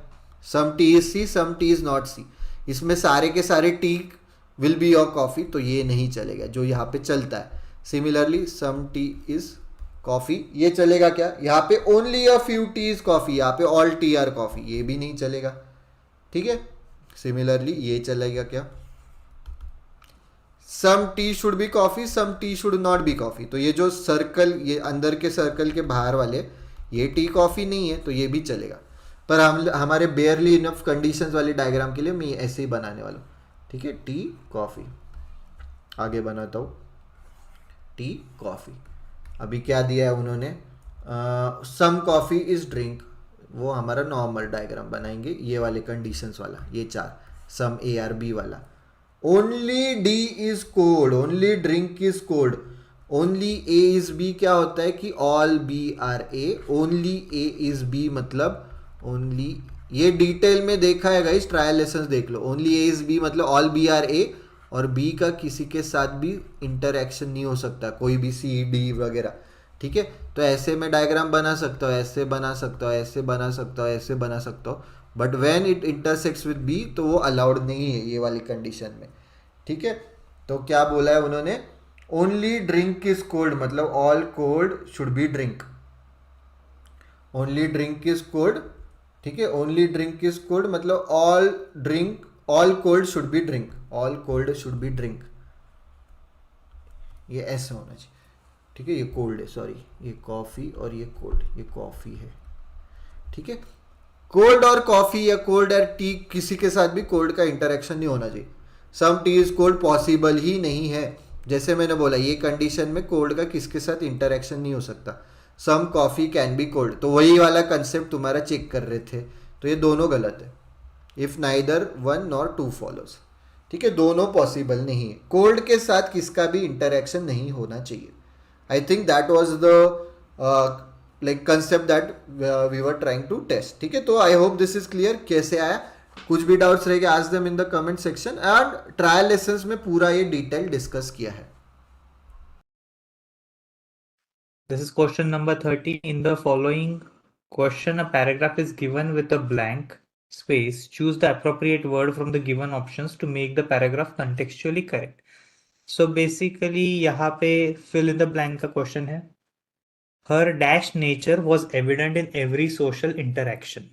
some tea is C, some tea is not C, इसमें सारे के सारे tea will be your coffee, तो ये नहीं चलेगा जो यहाँ पे चलता है। Similarly some tea is coffee, ये चलेगा क्या, यहाँ पे only a few tea is coffee, यहाँ पे ऑल टी आर कॉफी, ये भी नहीं चलेगा। ठीक है, सिमिलरली ये चलेगा क्या, some tea should be coffee, some tea should not be coffee, तो ये जो सर्कल, ये अंदर के सर्कल के बाहर वाले, ये टी कॉफी नहीं है, तो ये भी चलेगा। पर हम हमारे बेयरली इनफ कंडीशंस वाली डायग्राम के लिए मैं ऐसे ही बनाने वाला हूँ। ठीक है, टी कॉफी, आगे बनाता हूँ, टी कॉफी। अभी क्या दिया है उन्होंने, सम कॉफी इज ड्रिंक, वो हमारा नॉर्मल डायग्राम बनाएंगे, ये वाले कंडीशंस वाला, ये 4, सम ए आर बी वाला। Only D is cold, only drink is cold, only A is B क्या होता है कि all B are A, only A is B मतलब ओनली, ये डिटेल में देखा है गाइस, ट्रायल लेसन्स देख लो। ओनली ए इज बी मतलब ऑल बी आर ए, और बी का किसी के साथ भी इंटरएक्शन नहीं हो सकता, कोई भी सी डी वगैरह। ठीक है, तो ऐसे मैं डायग्राम बना सकता हूँ, ऐसे बना सकता हूँ, ऐसे बना सकता हूँ, ऐसे बना सकता हूँ, but when it intersects with B तो वो अलाउड नहीं है ये वाली कंडीशन में। ठीक है, तो क्या बोला है उन्होंने, ओनली ड्रिंक इज कोल्ड मतलब all cold should be drink, only drink is cold. ठीक है, ओनली ड्रिंक इज कोल्ड मतलब all drink, all cold should be drink, all cold should be drink, ये ऐसे होना चाहिए। ठीक है, ये कोल्ड है, सॉरी ये कॉफ़ी और ये कोल्ड, ये कॉफ़ी है। ठीक है, कोल्ड और कॉफ़ी या कोल्ड और टी किसी के साथ भी कोल्ड का इंटरेक्शन नहीं होना चाहिए। सम टी इज कोल्ड पॉसिबल ही नहीं है, जैसे मैंने बोला ये कंडीशन में कोल्ड का किसके साथ इंटरेक्शन नहीं हो सकता। Some coffee can be cold, तो वही वाला कंसेप्ट तुम्हारा चेक कर रहे थे, तो ये दोनों गलत है। If neither one nor two follows, ठीक है, दोनों पॉसिबल नहीं है, कोल्ड के साथ किसका भी इंटरेक्शन नहीं होना चाहिए। I think that was the like concept that we were trying to test. ठीक है, तो I hope this is clear कैसे आया. कुछ भी डाउट्स रहेंगे ask them in the comment section. And trial lessons में पूरा ये डिटेल डिस्कस किया है. This is question number 30. In the following question, a paragraph is given with a blank space. Choose the appropriate word from the given options to make the paragraph contextually correct. So basically यहाँ पे fill in the blank का question है. Her dash nature was evident in every social interaction.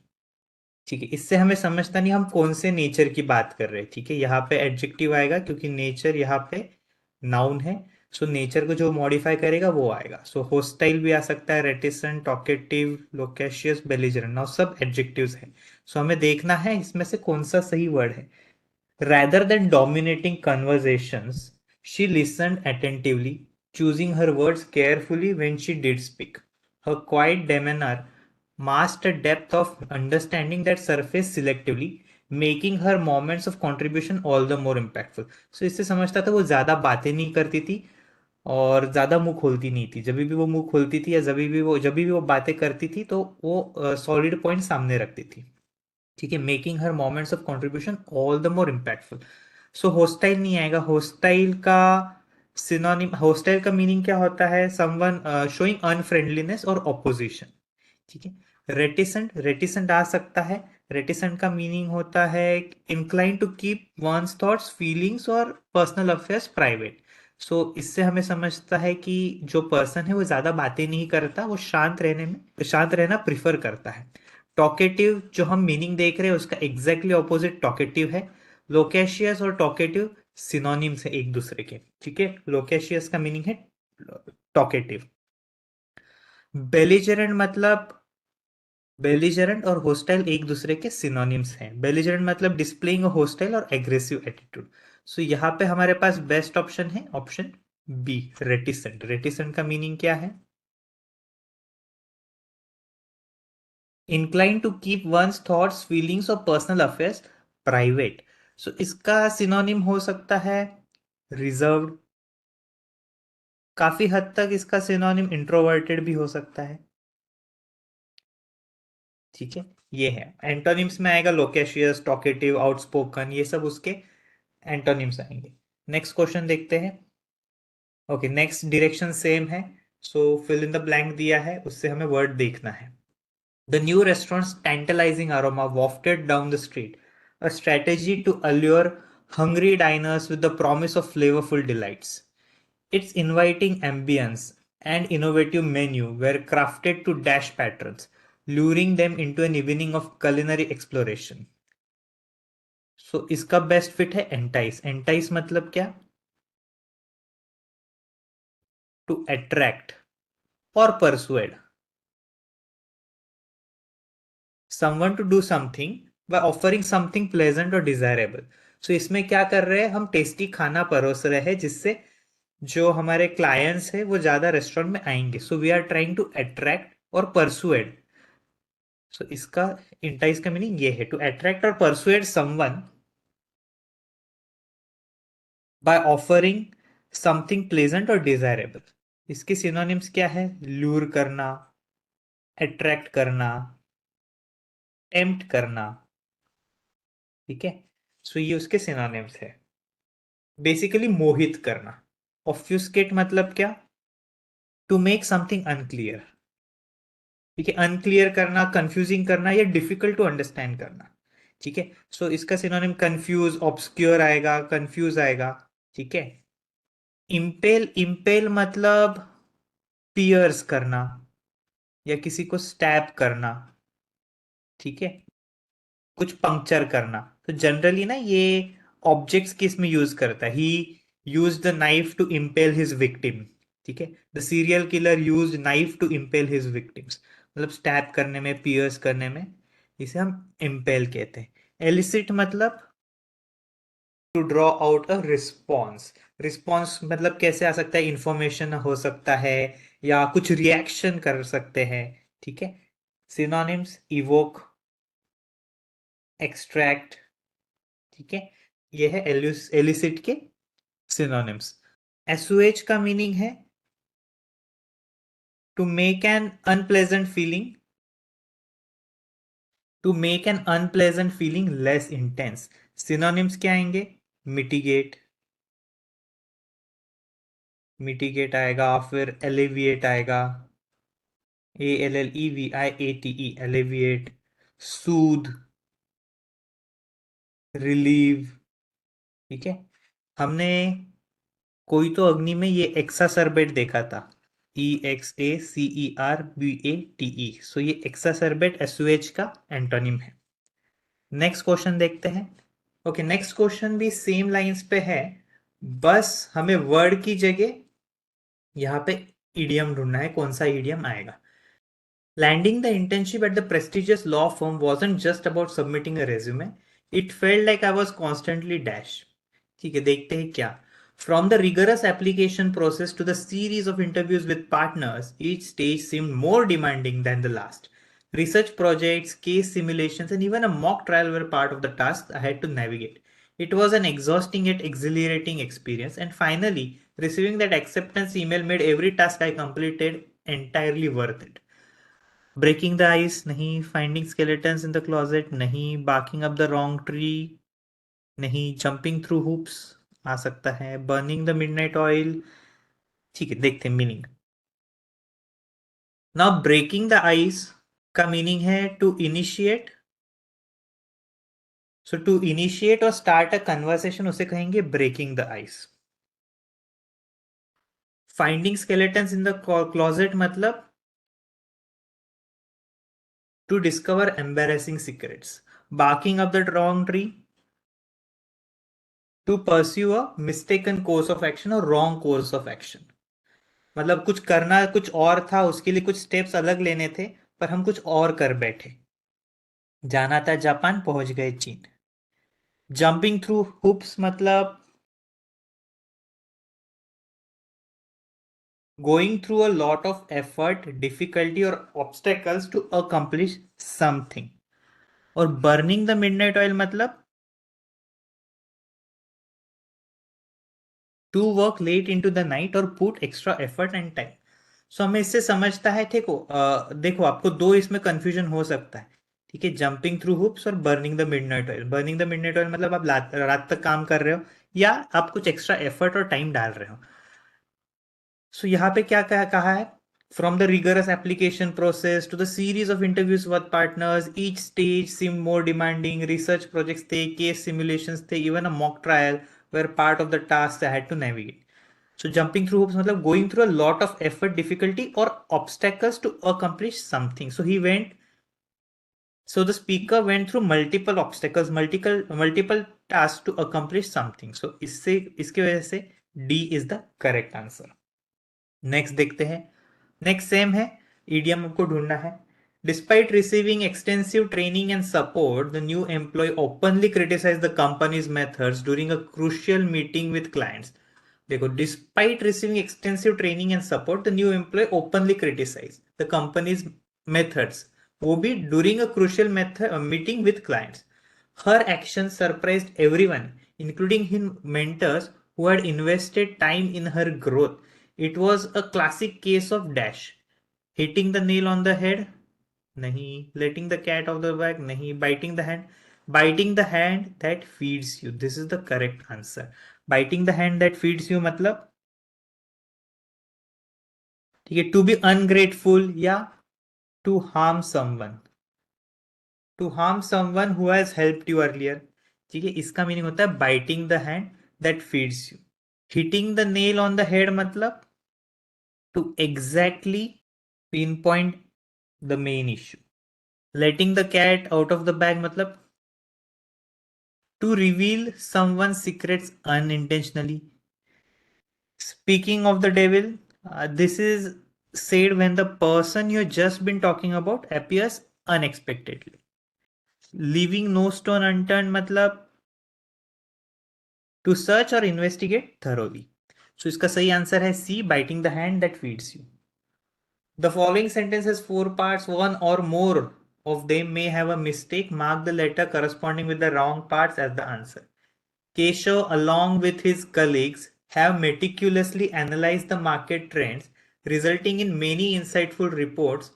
ठीक है, इससे हमें समझता नहीं हम कौन से नेचर की बात कर रहे हैं. ठीक है, यहाँ पे एडजेक्टिव आएगा क्योंकि नेचर यहाँ पे नाउन है. सो नेचर को जो मॉडिफाई करेगा वो आएगा. सो होस्टाइल भी आ सकता है, reticent, talkative, loquacious, belligerent, now सब एडजेक्टिव्स हैं. सो हमें देखना है इसमें से कौन सा सही वर्ड है. Rather than dominating conversations, she listened attentively, choosing her words carefully when she did speak. Her quiet demeanor masked a depth of understanding that surfaced selectively, making her moments of contribution all the more impactful. So इससे समझता था वो ज़्यादा बातें नहीं करती थी और ज़्यादा मुंह खोलती नहीं थी. जब भी वो मुंह खोलती थी या जब भी वो बातें करती थी तो वो सॉलिड पॉइंट सामने रखती थी. ठीक है, making her moments of contribution all the more impactful. So hostile नहीं आएगा. होस्टाइल का सिनोनिम, होस्टाइल का मीनिंग क्या होता है? समवन शोइंग अनफ्रेंडलीनेस और ऑपोजिशन. ठीक है. रेटिसेंट, रेटिसेंट आ सकता है. रेटिसेंट का मीनिंग होता है incline to keep one's thoughts, feelings और पर्सनल अफेयर्स प्राइवेट. सो इससे हमें समझता है कि जो पर्सन है वो ज्यादा बातें नहीं करता, वो शांत रहना प्रिफर करता है. टॉकेटिव जो हम मीनिंग देख रहे हैं उसका एग्जैक्टली ऑपोजिट टॉकेटिव है. लोकेशियस और टॉकेटिव सिनोनिम्स है एक दूसरे के. ठीक है, लोकेशियस का मीनिंग है टॉकेटिव. बेलिजरेंट मतलब, बेलिजरेंट और होस्टाइल एक दूसरे के सिनोनिम्स हैं. बेलिजरेंट मतलब डिस्प्लेइंग अ होस्टाइल और एग्रेसिव एटीट्यूड. सो यहाँ पे हमारे पास बेस्ट ऑप्शन है ऑप्शन बी, रेटिसेंट. रेटिसेंट का मीनिंग क्या है? Incline to keep one's thoughts, feelings और पर्सनल अफेयर्स प्राइवेट. सो इसका सिनोनिम हो सकता है रिजर्व्ड. काफी हद तक इसका सिनोनिम इंट्रोवर्टेड भी हो सकता है. ठीक है, ये है. एंटोनिम्स में आएगा लोकेशियस, टॉकेटिव, आउटस्पोकन, ये सब उसके एंटोनिम्स आएंगे. नेक्स्ट क्वेश्चन देखते हैं. ओके, नेक्स्ट डायरेक्शन सेम है. सो फिल इन द ब्लैंक दिया है, उससे हमें वर्ड देखना है. The new restaurant's tantalizing aroma wafted down the street, a strategy to allure hungry diners with the promise of flavorful delights. Its inviting ambience and innovative menu were crafted to dash patrons, luring them into an evening of culinary exploration. So इसका best fit है entice. Entice मतलब क्या? To attract और persuade someone to do something by offering something pleasant or desirable. So इसमें क्या कर रहे हैं हम? टेस्टी खाना परोस रहे हैं जिससे जो हमारे क्लाइंट्स है वो ज्यादा रेस्टोरेंट में आएंगे. So we are trying to attract और परसुएड. सो इसका इंटाइज का मीनिंग ये है टू अट्रैक्ट और persuade someone by offering something pleasant और डिजायरेबल. इसके सिनोनिम्स क्या है? लूर करना, अट्रैक्ट करना, टेम्प्ट करना. ठीक है, सो ये उसके सिनोनिम्स है. बेसिकली मोहित करना. ऑफ्यूस्केट मतलब क्या? To make something unclear. ठीक है, अनक्लियर करना, कंफ्यूजिंग करना या डिफिकल्ट टू अंडरस्टैंड करना. ठीक है, सो इसका सिनोनिम कंफ्यूज, ऑब्सक्योर आएगा, कंफ्यूज आएगा. ठीक है. इम्पेल, इम्पेल मतलब पियर्स करना या किसी को स्टैब करना. ठीक है, कुछ पंक्चर करना. तो जनरली ना ये ऑब्जेक्ट्स की इसमें यूज करता है. He use the knife to impel his victim. ठीक है, the serial killer use knife to impel his victims. मतलब स्टैब करने में, पियर्स करने में, इसे हम इम्पेल कहते हैं. एलिसिट मतलब to draw out a response. Response मतलब कैसे आ सकता है? इंफॉर्मेशन हो सकता है या कुछ रिएक्शन कर सकते हैं. ठीक है. Synonyms evoke, extract. ठीक है, ये है एलिसिट के सिनोनिम्स. एसुएज का मीनिंग है to make an unpleasant feeling less intense. Synonyms क्या आएंगे? मिटिगेट आएगा, फिर alleviate आएगा, alleviate, alleviate, soothe, relieve. ठीक है, हमने कोई तो अग्नि में ये एक्सासर्बेट देखा था, EXACERBATE, सो ये एक्सासर्बेट SOH का एंटोनिम है. नेक्स्ट क्वेश्चन देखते हैं. ओके, नेक्स्ट क्वेश्चन भी सेम लाइंस पे है, बस हमें वर्ड की जगह यहाँ पे इडियम ढूंढना है. कौन सा इडियम आएगा? Landing the internship at the prestigious law firm wasn't just about submitting a resume. It felt like I was constantly dash. ठीक है, देखते हैं क्या. From the rigorous application process to the series of interviews with partners, each stage seemed more demanding than the last. Research projects, case simulations, and even a mock trial were part of the tasks I had to navigate. It was an exhausting yet exhilarating experience, and finally, receiving that acceptance email made every task I completed entirely worth it. Breaking the ice नहीं, finding skeletons in the closet नहीं, barking up the wrong tree नहीं, jumping through hoops आ सकता है, burning the midnight oil. ठीक है, देखते हैं meaning. Now breaking the ice का मीनिंग है to initiate. So to initiate और स्टार्ट अ कन्वर्सेशन, उसे कहेंगे breaking the ice. Finding skeletons in the closet मतलब to discover embarrassing secrets. Barking up the wrong tree, to pursue a mistaken course of action or wrong course of action. मतलब कुछ करना कुछ और था, उसके लिए कुछ स्टेप्स अलग लेने थे, पर हम कुछ और कर बैठे. जाना था जापान, पहुंच गए चीन. जंपिंग थ्रू हुप्स मतलब going through a lot of effort, difficulty or obstacles to accomplish something. और burning the midnight oil मतलब to work late into the night or put extra effort and time. सो हमें इससे समझता है, देखो आपको दो इसमें कंफ्यूजन हो सकता है. ठीक है, जंपिंग थ्रू हुप्स और burning the midnight oil. Burning the midnight oil मतलब आप रात तक काम कर रहे हो या आप कुछ एक्स्ट्रा एफर्ट और टाइम डाल रहे हो. सो यहाँ पे क्या कहा है? From the rigorous application process to the series of interviews with partners, each stage seem more demanding. Research projects थे, केस सिमुलेशंस थे, even a mock trial were part of the task I had to navigate. So jumping through hoops मतलब going through a lot of effort, difficulty or obstacles to accomplish something. So the speaker went through multiple obstacles, multiple tasks to accomplish something. So इसके वजह से D is the correct answer. Next देखते हैं. Next same है, idiom आपको ढूंढना है. Despite receiving extensive training and support, the new employee openly criticized the company's methods during a crucial meeting with clients. देखो, despite receiving extensive training and support, the new employee openly criticise the company's methods, वो भी during a crucial meeting with clients. Her action surprised everyone including him mentors who had invested time in her growth. It was a classic case of dash. Hitting the nail on the head, नहीं. Letting the cat out of the bag, नहीं. Biting the hand that feeds you, this is the correct answer. Biting the hand that feeds you मतलब, ठीक है, to be ungrateful या to harm someone. To harm someone who has helped you earlier. ठीक है, इसका meaning होता है biting the hand that feeds you. Hitting the nail on the head मतलब to exactly pinpoint the main issue. Letting the cat out of the bag मतलब to reveal someone secrets unintentionally. Speaking of the devil, this is said when the person you just been talking about appears unexpectedly. Leaving no stone unturned मतलब to search or investigate thoroughly. So इसका सही answer है C, biting the hand that feeds you. The following sentence has 4 parts. One or more of them may have a mistake. Mark the letter corresponding with the wrong parts as the answer. Keshav, along with his colleagues, have meticulously analyzed the market trends, resulting in many insightful reports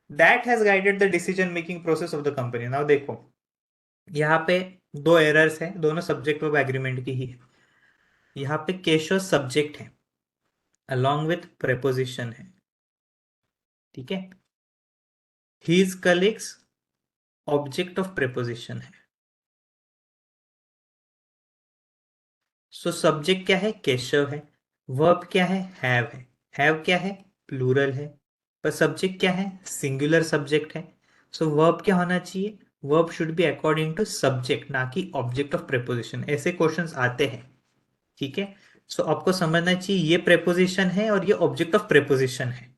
that has guided the decision making process of the company. Now देखो यहाँ पे दो errors हैं, दोनों subject verb agreement की ही है. यहाँ पे केशव सब्जेक्ट है along with preposition है, ठीक है. his colleagues object of preposition है. सो सब्जेक्ट क्या है? केशव है. वर्ब क्या है? हैव है. हैव क्या है? प्लूरल है. पर सब्जेक्ट क्या है? सिंगुलर सब्जेक्ट है. सो वर्ब क्या होना चाहिए? Verb should be according to subject, ना कि ऑब्जेक्ट ऑफ प्रेपोजिशन. ऐसे क्वेश्चंस आते हैं, ठीक है. सो आपको समझना चाहिए ये प्रेपोजिशन है और ये ऑब्जेक्ट ऑफ प्रेपोजिशन है.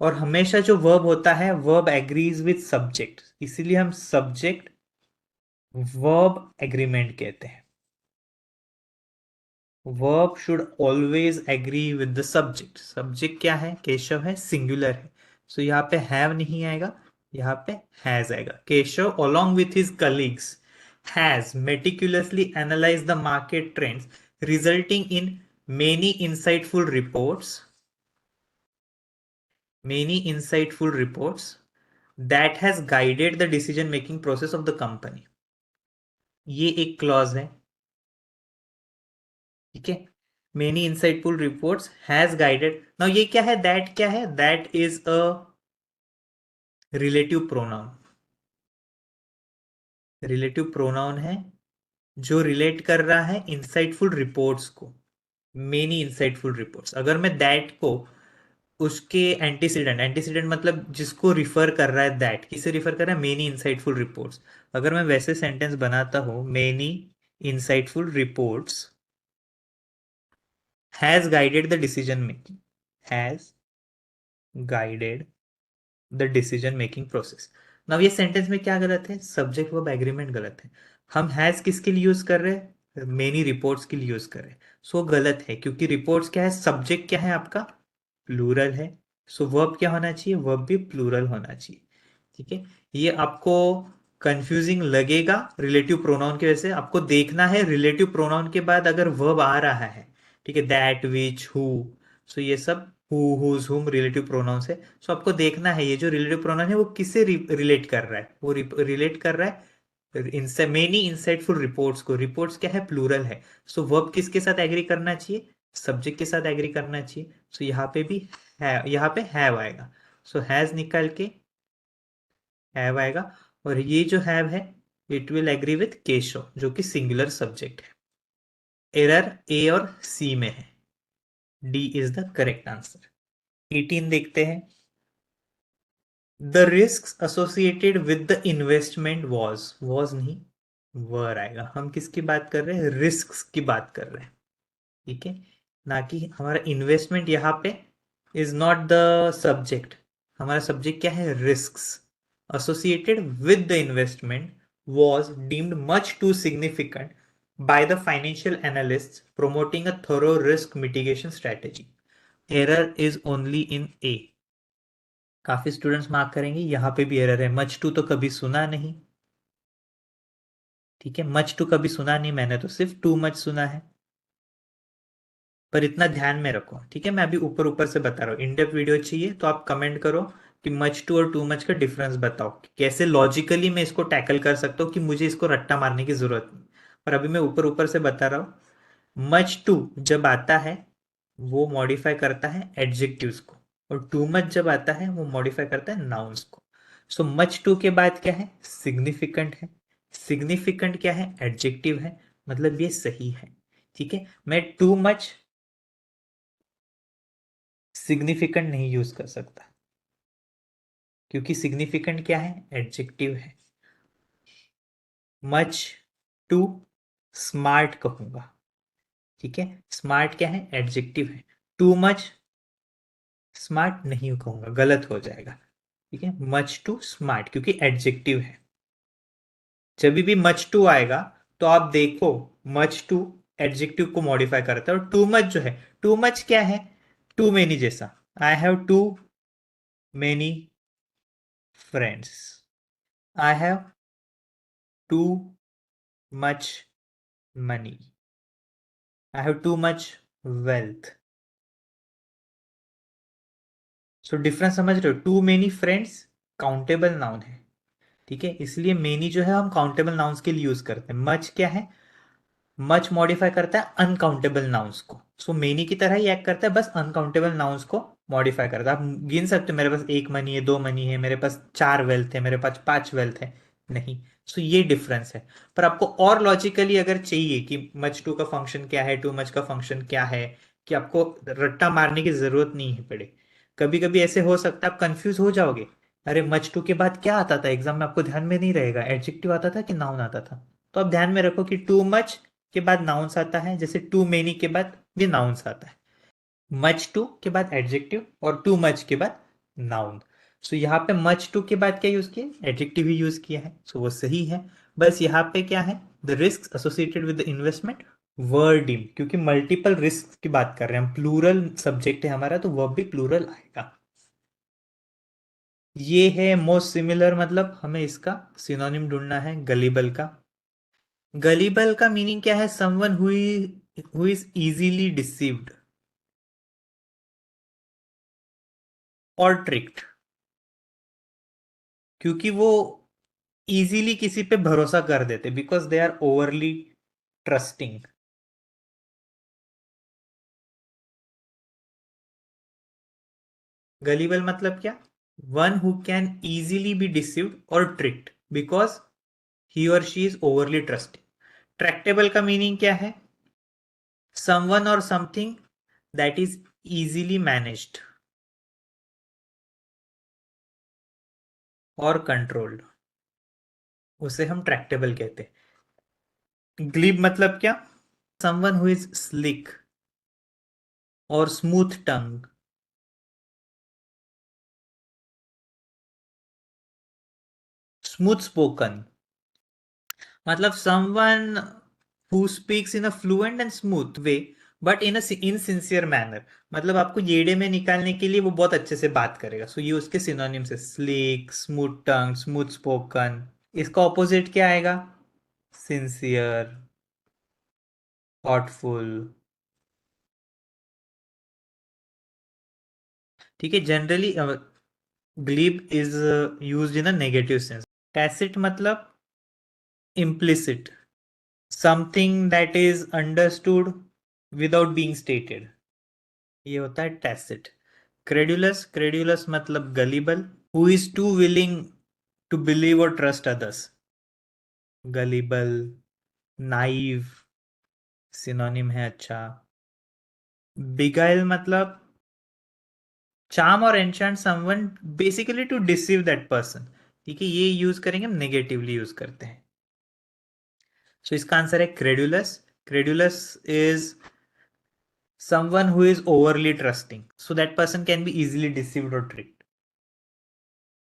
और हमेशा जो वर्ब होता है, वर्ब एग्रीज विद सब्जेक्ट, इसीलिए हम सब्जेक्ट वर्ब एग्रीमेंट कहते हैं. Verb should always agree with the subject. Subject क्या है? केशव है, सिंगुलर है. सो यहाँ पे हैव नहीं आएगा, यहाँ पे हैज आएगा. Keshav along with his colleagues has meticulously analyzed the market trends, resulting in many insightful reports that has guided the decision making process of the company. ये एक क्लॉज है, ठीक है. Many insightful reports has guided. Now ये क्या है? That क्या है? That is a relative pronoun. Relative pronoun है जो रिलेट कर रहा है इंसाइटफुल रिपोर्ट्स को. Many insightful reports. अगर मैं दैट को उसके एंटीसीडेंट, एंटीसीडेंट मतलब जिसको रिफर कर रहा है, दैट किसे रिफर कर रहा है? Many insightful reports. अगर मैं वैसे सेंटेंस बनाता हूं, many insightful reports has guided the decision making, has guided the decision making process. Now ये सेंटेंस में क्या गलत है? सब्जेक्ट वर्ब एग्रीमेंट गलत है. हम हैज किसके लिए यूज कर रहे हैं? मेनी रिपोर्ट्स के लिए यूज कर रहे हैं. सो गलत है, क्योंकि रिपोर्ट्स क्या है? सब्जेक्ट क्या है आपका? प्लूरल है. सो वर्ब क्या होना चाहिए? वर्ब भी प्लूरल होना चाहिए, ठीक है. ये आपको कंफ्यूजिंग लगेगा रिलेटिव प्रोनाउन की वजह से. आपको देखना है रिलेटिव प्रोनाउन के बाद अगर वर्ब आ रहा है, ठीक है, दैट, विच, हु. सो ये सब हु, हुज, हुम रिलेटिव प्रोनाउंस है. सो आपको देखना है ये जो रिलेटिव प्रोनाउन है वो किससे रिलेट कर रहा है. वो रिलेट कर रहा है मेनी इंसाइटफुल रिपोर्ट्स को. रिपोर्ट्स क्या है? प्लूरल है. सो वर्ब किसके साथ एग्री करना चाहिए? सब्जेक्ट के साथ एग्री करना चाहिए. सो यहाँ पे भी है, यहाँ पे हैव आएगा. सो हैज निकाल के हैव आएगा. और ये जो हैव है it will agree with Keshav जो कि सिंगुलर सब्जेक्ट है. एरर ए और सी में है. D is the correct answer. 18 देखते हैं. The risk associated with the investment was नहीं, वर आएगा. हम किसकी बात कर रहे हैं? रिस्क की बात कर रहे हैं, ठीक है. ना कि हमारा इन्वेस्टमेंट यहाँ पे इज नॉट द सब्जेक्ट. हमारा सब्जेक्ट क्या है? Risk. Associated with the investment was deemed much too significant by the financial analysts promoting a thorough risk mitigation strategy. Error is only in A. काफी students mark करेंगे. यहाँ पे भी error है. Much to तो कभी सुना नहीं, ठीक है. मच टू कभी सुना नहीं, मैंने तो सिर्फ टू मच सुना है. पर इतना ध्यान में रखो, ठीक है. मैं अभी ऊपर ऊपर से बता रहा हूँ. इनडेप्थ वीडियो चाहिए तो आप कमेंट करो कि मच टू और टू मच का डिफरेंस बताओ, कि कैसे लॉजिकली मैं इसको टैकल कर सकता हूँ, कि मुझे इसको रट्टा मारने की जरूरत नहीं. पर अभी मैं ऊपर ऊपर से बता रहा हूँ. मच टू जब आता है वो मॉडिफाई करता है एडजेक्टिव्स को, और टू मच जब आता है वो मॉडिफाई करता है नाउन्स को. सो मच टू के बाद क्या है? सिग्निफिकेंट है. सिग्निफिकेंट क्या है? एडजेक्टिव है. मतलब ये सही है, ठीक है. मैं टू मच सिग्निफिकेंट नहीं यूज कर सकता, क्योंकि सिग्निफिकेंट क्या है? एडजेक्टिव है. मच टू स्मार्ट कहूंगा, ठीक है. स्मार्ट क्या है? एडजेक्टिव है. टू मच स्मार्ट नहीं कहूंगा, गलत हो जाएगा, ठीक है. मच टू स्मार्ट क्योंकि एडजेक्टिव है. जब भी मच टू आएगा तो आप देखो, मच टू एडजेक्टिव को मॉडिफाई करता है. और टू मच जो है, टू मच क्या है? टू मेनी जैसा. I have too many friends. I have too much money. I have too much wealth. सो डिफरेंस समझ रहे हो, too many friends countable noun है, ठीक है, इसलिए मेनी जो है हम काउंटेबल नाउन्स के लिए यूज करते हैं। मच क्या है, मच मॉडिफाई करता है अनकाउंटेबल नाउन्स को, सो मेनी की तरह ही एक्ट करता है, बस अनकाउंटेबल नाउन्स को मॉडिफाई करता है। आप गिन सकते हो मेरे पास एक मनी है, दो मनी है, मेरे पास चार वेल्थ है, मेरे पास पांच वेल्थ है, नहीं। सो ये डिफरेंस है। पर आपको और लॉजिकली अगर चाहिए कि मच टू का फंक्शन क्या है, टू मच का फंक्शन क्या है, कि आपको रट्टा मारने की जरूरत नहीं है पड़े। कभी कभी ऐसे हो सकता है आप कंफ्यूज हो जाओगे, अरे मच टू के बाद क्या आता था एग्जाम में, आपको ध्यान में नहीं रहेगा, एडजेक्टिव आता था कि नाउन आता था। तो आप ध्यान में रखो कि टू मच के बाद नाउन्स आता है, जैसे टू मेनी के बाद भी नाउन्स आता है। मच टू के बाद एडजेक्टिव और टू मच के बाद नाउन। सो यहाँ पे मच टू के बाद क्या यूज किया, एडजेक्टिव ही यूज किया है, सो वो सही है। बस यहाँ पे क्या है, the risk associated with the investment were deem, क्योंकि मल्टीपल रिस्क की बात कर रहे हैं हम, प्लूरल सब्जेक्ट है हमारा, तो वर्ब भी प्लूरल आएगा। ये है मोस्ट सिमिलर, मतलब हमें इसका सिनोनिम ढूंढना है गलीबल का। गलीबल का मीनिंग क्या है, someone who is easily deceived और ट्रिक्ड, क्योंकि वो इजीली किसी पे भरोसा कर देते, because they are overly trusting. Gullible मतलब क्या, one who can easily be deceived और ट्रिक्ड बिकॉज ही और she is overly trusting. Tractable का मीनिंग क्या है, समवन और something that is easily managed और कंट्रोल्ड, उसे हम ट्रैक्टेबल कहते हैं। ग्लिब मतलब क्या, समवन हु इज स्लिक और स्मूथ टंग, स्मूथ स्पोकन, मतलब someone who speaks in a fluent and smooth way but in insincere manner, मतलब आपको येड़े में निकालने के लिए वो बहुत अच्छे से बात करेगा। सो ये उसके सिनोनिम्स है, sleek, smooth tongue, smooth spoken. इसका ऑपोजिट क्या आएगा, सिंसियर, थॉटफुल, ठीक है। Generally glib is used in a negative sense. Tacit मतलब implicit, something that is understood without being stated, ये होता है टैसिट। क्रेडुलस, क्रेडुलस मतलब gullible, who is too willing to believe और trust others, gullible. Naive synonym है, अच्छा। Beguile मतलब charm और enchant someone basically to deceive that person, ठीक है, ये यूज करेंगे हम, नेगेटिवली यूज करते हैं। सो इसका आंसर है credulous. Credulous is someone who is overly trusting, so that person can be easily deceived or tricked.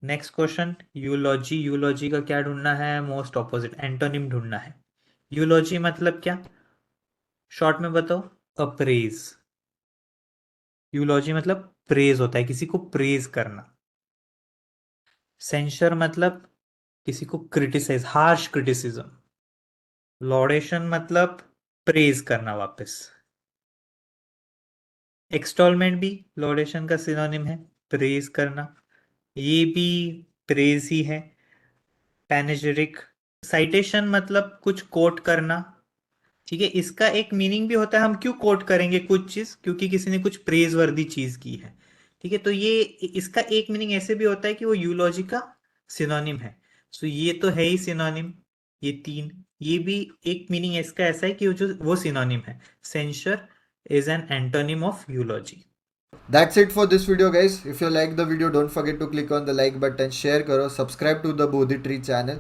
Next question, eulogy. Eulogy का क्या ढूंढना है, मोस्ट ऑपोजिट, एंटोनिम ढूंढना है। यूलॉजी मतलब क्या, शॉर्ट में बताओ, अप्रेज। यूलॉजी मतलब प्रेज होता है, किसी को प्रेज करना। सेंशर मतलब किसी को क्रिटिसाइज, हार्श क्रिटिसिज्म। लॉडेशन मतलब प्रेज करना वापस। एक्सटॉलमेंट भी लॉडेशन का सिनोनिम है, प्रेज करना, ये भी प्रेज ही है। पैनेजेरिक, साइटेशन मतलब कुछ कोट करना, ठीक है, इसका एक मीनिंग भी होता है, हम क्यों कोट करेंगे कुछ चीज, क्योंकि किसी ने कुछ प्रेज वर्दी चीज की है, ठीक है। तो ये इसका एक मीनिंग ऐसे भी होता है कि वो यूलॉजी का सिनोनिम है। सो ये तो है ही सिनोनिम, ये तीन। ये भी एक मीनिंग इसका ऐसा है कि वो सिनोनिम है। Censure is an antonym of eulogy. That's it for this video, guys. If you like the video, don't forget to click on the like button, share करो, subscribe to the Bodhi Tree channel.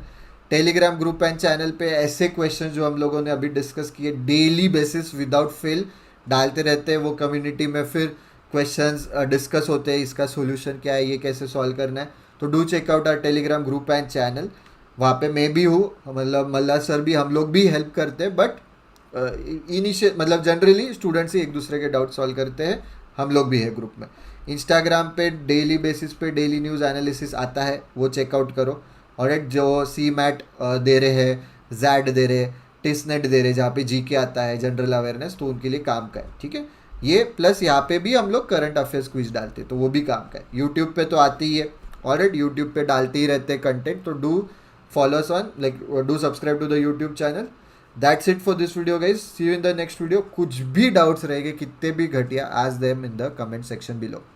Telegram group and channel पे ऐसे question जो हम लोगों ने अभी discuss किए daily basis without fail डालते रहते हैं, वो कम्युनिटी में फिर क्वेश्चंस डिस्कस होते हैं, इसका सॉल्यूशन क्या है, ये कैसे सॉल्व करना है। तो do check out our Telegram group and channel, वहाँ पे मैं भी हूँ, मतलब मल्ला सर भी, हम लोग भी हेल्प करते हैं, बट इनिशियल मतलब जनरली स्टूडेंट्स ही एक दूसरे के डाउट सॉल्व करते हैं, हम लोग भी है ग्रुप में। इंस्टाग्राम पे डेली बेसिस पे डेली न्यूज़ एनालिसिस आता है, वो चेकआउट करो। और एक जो सी मैट दे रहे हैं, जैड दे रहे, टिसनेट दे रहे, जहाँ पे जी के आता है जनरल अवेयरनेस, तो उनके लिए काम का है, ठीक है। ये प्लस यहाँ पे भी हम लोग करंट अफेयर्स क्विज डालते हैं, तो वो भी काम का है। यूट्यूब पे तो आती ही है, ऑलराइट, यूट्यूब पे डालते ही रहते हैं कंटेंट, तो do follow us on, like do subscribe to the YouTube channel. That's it for this video guys. See you in the next video. कुछ भी doubts रहेंगे कितने भी घटिया, ask them in the comment section below.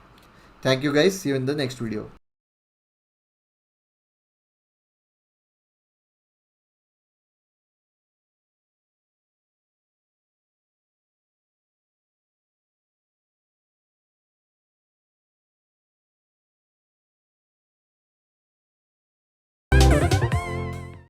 Thank you guys. See you in the next video.